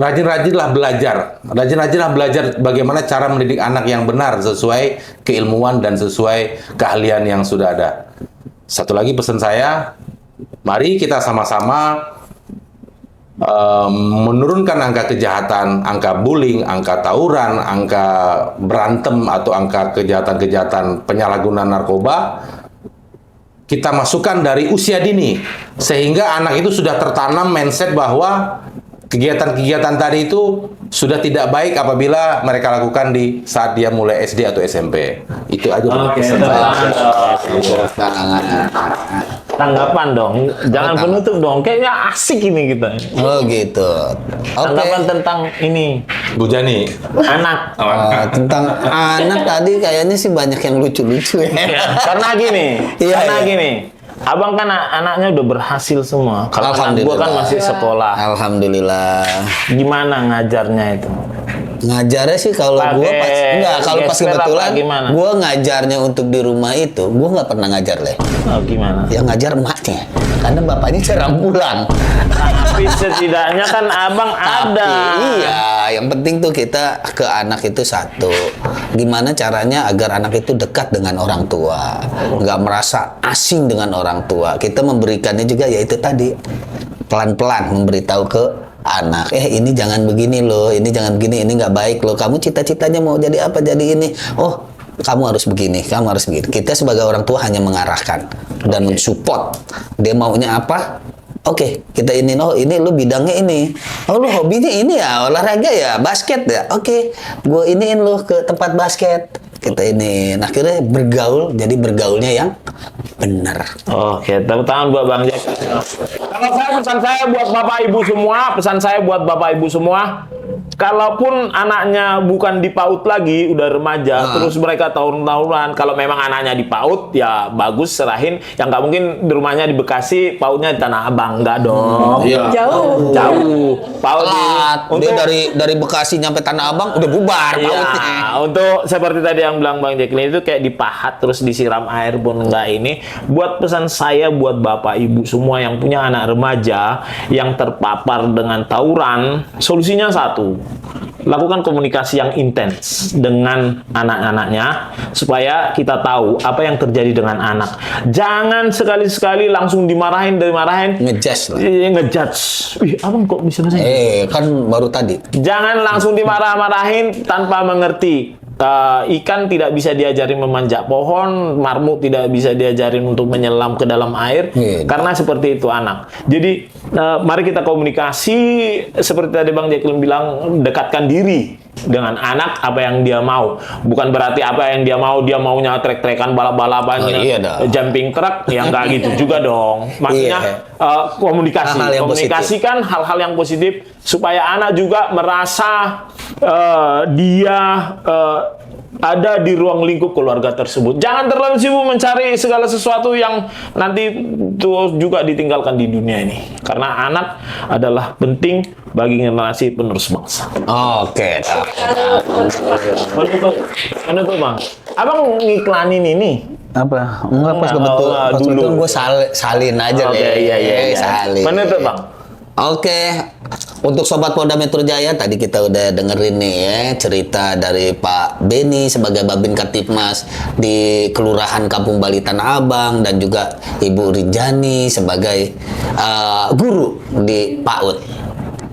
rajin-rajinlah belajar bagaimana cara mendidik anak yang benar sesuai keilmuan dan sesuai keahlian yang sudah ada. Satu lagi pesan saya, mari kita sama-sama menurunkan angka kejahatan, angka bullying, angka tawuran, angka berantem atau angka kejahatan-kejahatan penyalahgunaan narkoba. Kita masukkan dari usia dini sehingga anak itu sudah tertanam mindset bahwa kegiatan-kegiatan tadi itu sudah tidak baik apabila mereka lakukan di saat dia mulai SD atau SMP. Itu aja pesan saya. tanggapan dong, jangan penutup dong. Kayaknya asik ini kita. Oh gitu. Tanggapan tentang ini, Bu Jani. anak. Tentang anak tadi kayaknya sih banyak yang lucu-lucu ya. Karena gini, Iya, karena iya. gini. Abang kan anaknya udah berhasil semua. Kalau anak gua kan masih sekolah. Alhamdulillah. Gimana ngajarnya itu? Ngajarnya sih kalau Pakai gua pas enggak, kalau pas gesper apa kebetulan gimana? gua ngajarnya untuk di rumah itu, gua nggak pernah ngajar leh. Oh, gimana? Yang ngajar emaknya. Karena bapaknya jarang pulang. Tapi setidaknya kan abang ada. Tapi, iya, yang penting tuh kita ke anak itu satu. Gimana caranya agar anak itu dekat dengan orang tua, nggak merasa asing dengan orang tua. Kita memberikannya juga yaitu tadi pelan-pelan memberitahu ke anak, ini jangan begini loh, ini jangan begini, ini nggak baik loh. Kamu cita-citanya mau jadi apa? Jadi ini. Oh, kamu harus begini, kamu harus begini. Kita sebagai orang tua hanya mengarahkan dan mensupport. Dia maunya apa? Oke, kita ini, oh ini lu bidangnya ini. Oh lu hobinya ini ya, olahraga ya, basket ya. Oke, gue iniin lu ke tempat basket. Kita ini, nah akhirnya bergaul, jadi bergaulnya yang benar. Oke, tepuk tangan buat Bang Jack. Kalau pesan saya buat Bapak Ibu semua, kalaupun anaknya bukan di PAUD lagi, udah remaja, terus mereka tahun-tahunan, kalau memang anaknya di PAUD, ya bagus, serahin. Yang nggak mungkin di rumahnya di Bekasi, PAUD-nya di Tanah Abang, nggak dong. Jauh. Jauh. PAUD Dia dari Bekasi nyampe Tanah Abang udah bubar PAUD-nya. Ya, untuk seperti tadi yang bilang Bang Jacqueline itu kayak dipahat terus disiram air pun enggak ini. Buat pesan saya buat Bapak Ibu semua yang punya anak remaja yang terpapar dengan tawuran, solusinya satu. Lakukan komunikasi yang intens dengan anak-anaknya supaya kita tahu apa yang terjadi dengan anak. Jangan sekali-sekali langsung dimarahin. Ngejudge lah. Ngejudge. Wih, abang kok bisa ngejudge? Kan baru tadi. Jangan langsung dimarah-marahin tanpa mengerti. Ikan tidak bisa diajarin memanjat pohon, marmut tidak bisa diajarin untuk menyelam ke dalam air, karena seperti itu anak. Jadi mari kita komunikasi seperti tadi Bang Jacqueline bilang, dekatkan diri dengan anak apa yang dia mau. Bukan berarti apa yang dia maunya trek-trekan balap-balapan, jumping truck, ya nggak gitu juga dong. Maksudnya komunikasikan hal-hal yang positif supaya anak juga merasa dia ada di ruang lingkup keluarga tersebut. Jangan terlalu sibuk mencari segala sesuatu yang nanti itu juga ditinggalkan di dunia ini. Karena anak adalah penting bagi generasi penerus bangsa. Oke. Menutup Bang. Abang ngiklanin ini. Apa? Enggak, pas kebetulan gue salin aja. Oke, iya. Salin. Menutup Bang. Oke. Untuk Sobat Polda Metro Jaya, tadi kita udah dengerin nih ya cerita dari Pak Beni sebagai Babin Kaptipmas di Kelurahan Kampung Bali Tanah Abang, dan juga Ibu Rinjani sebagai guru di PAUD.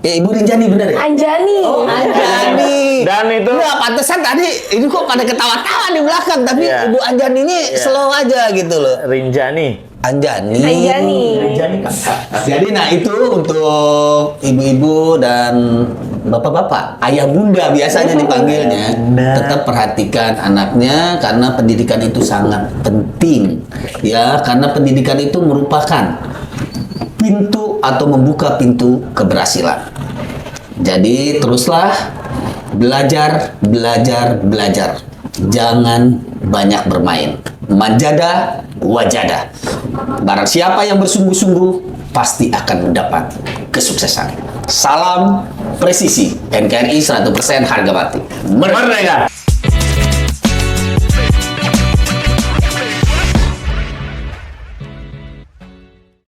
Ya, Ibu Rinjani bener ya? Anjani. Anjani. Dan itu Nggak, pantesan tadi ini kok pada ketawa-tawa di belakang, tapi Iya. Ibu Anjani ini slow aja gitu loh. Rinjani. Anjani. Anjani. Jadi nah itu untuk ibu-ibu dan bapak-bapak, ayah bunda biasanya dipanggilnya. Tetap perhatikan anaknya karena pendidikan itu sangat penting. Ya, karena pendidikan itu merupakan pintu atau membuka pintu keberhasilan. Jadi teruslah belajar, belajar, belajar. Jangan banyak bermain. Manjada, wajada. Barang siapa yang bersungguh-sungguh pasti akan mendapat kesuksesan. Salam presisi. NKRI 100% harga mati. Merdeka.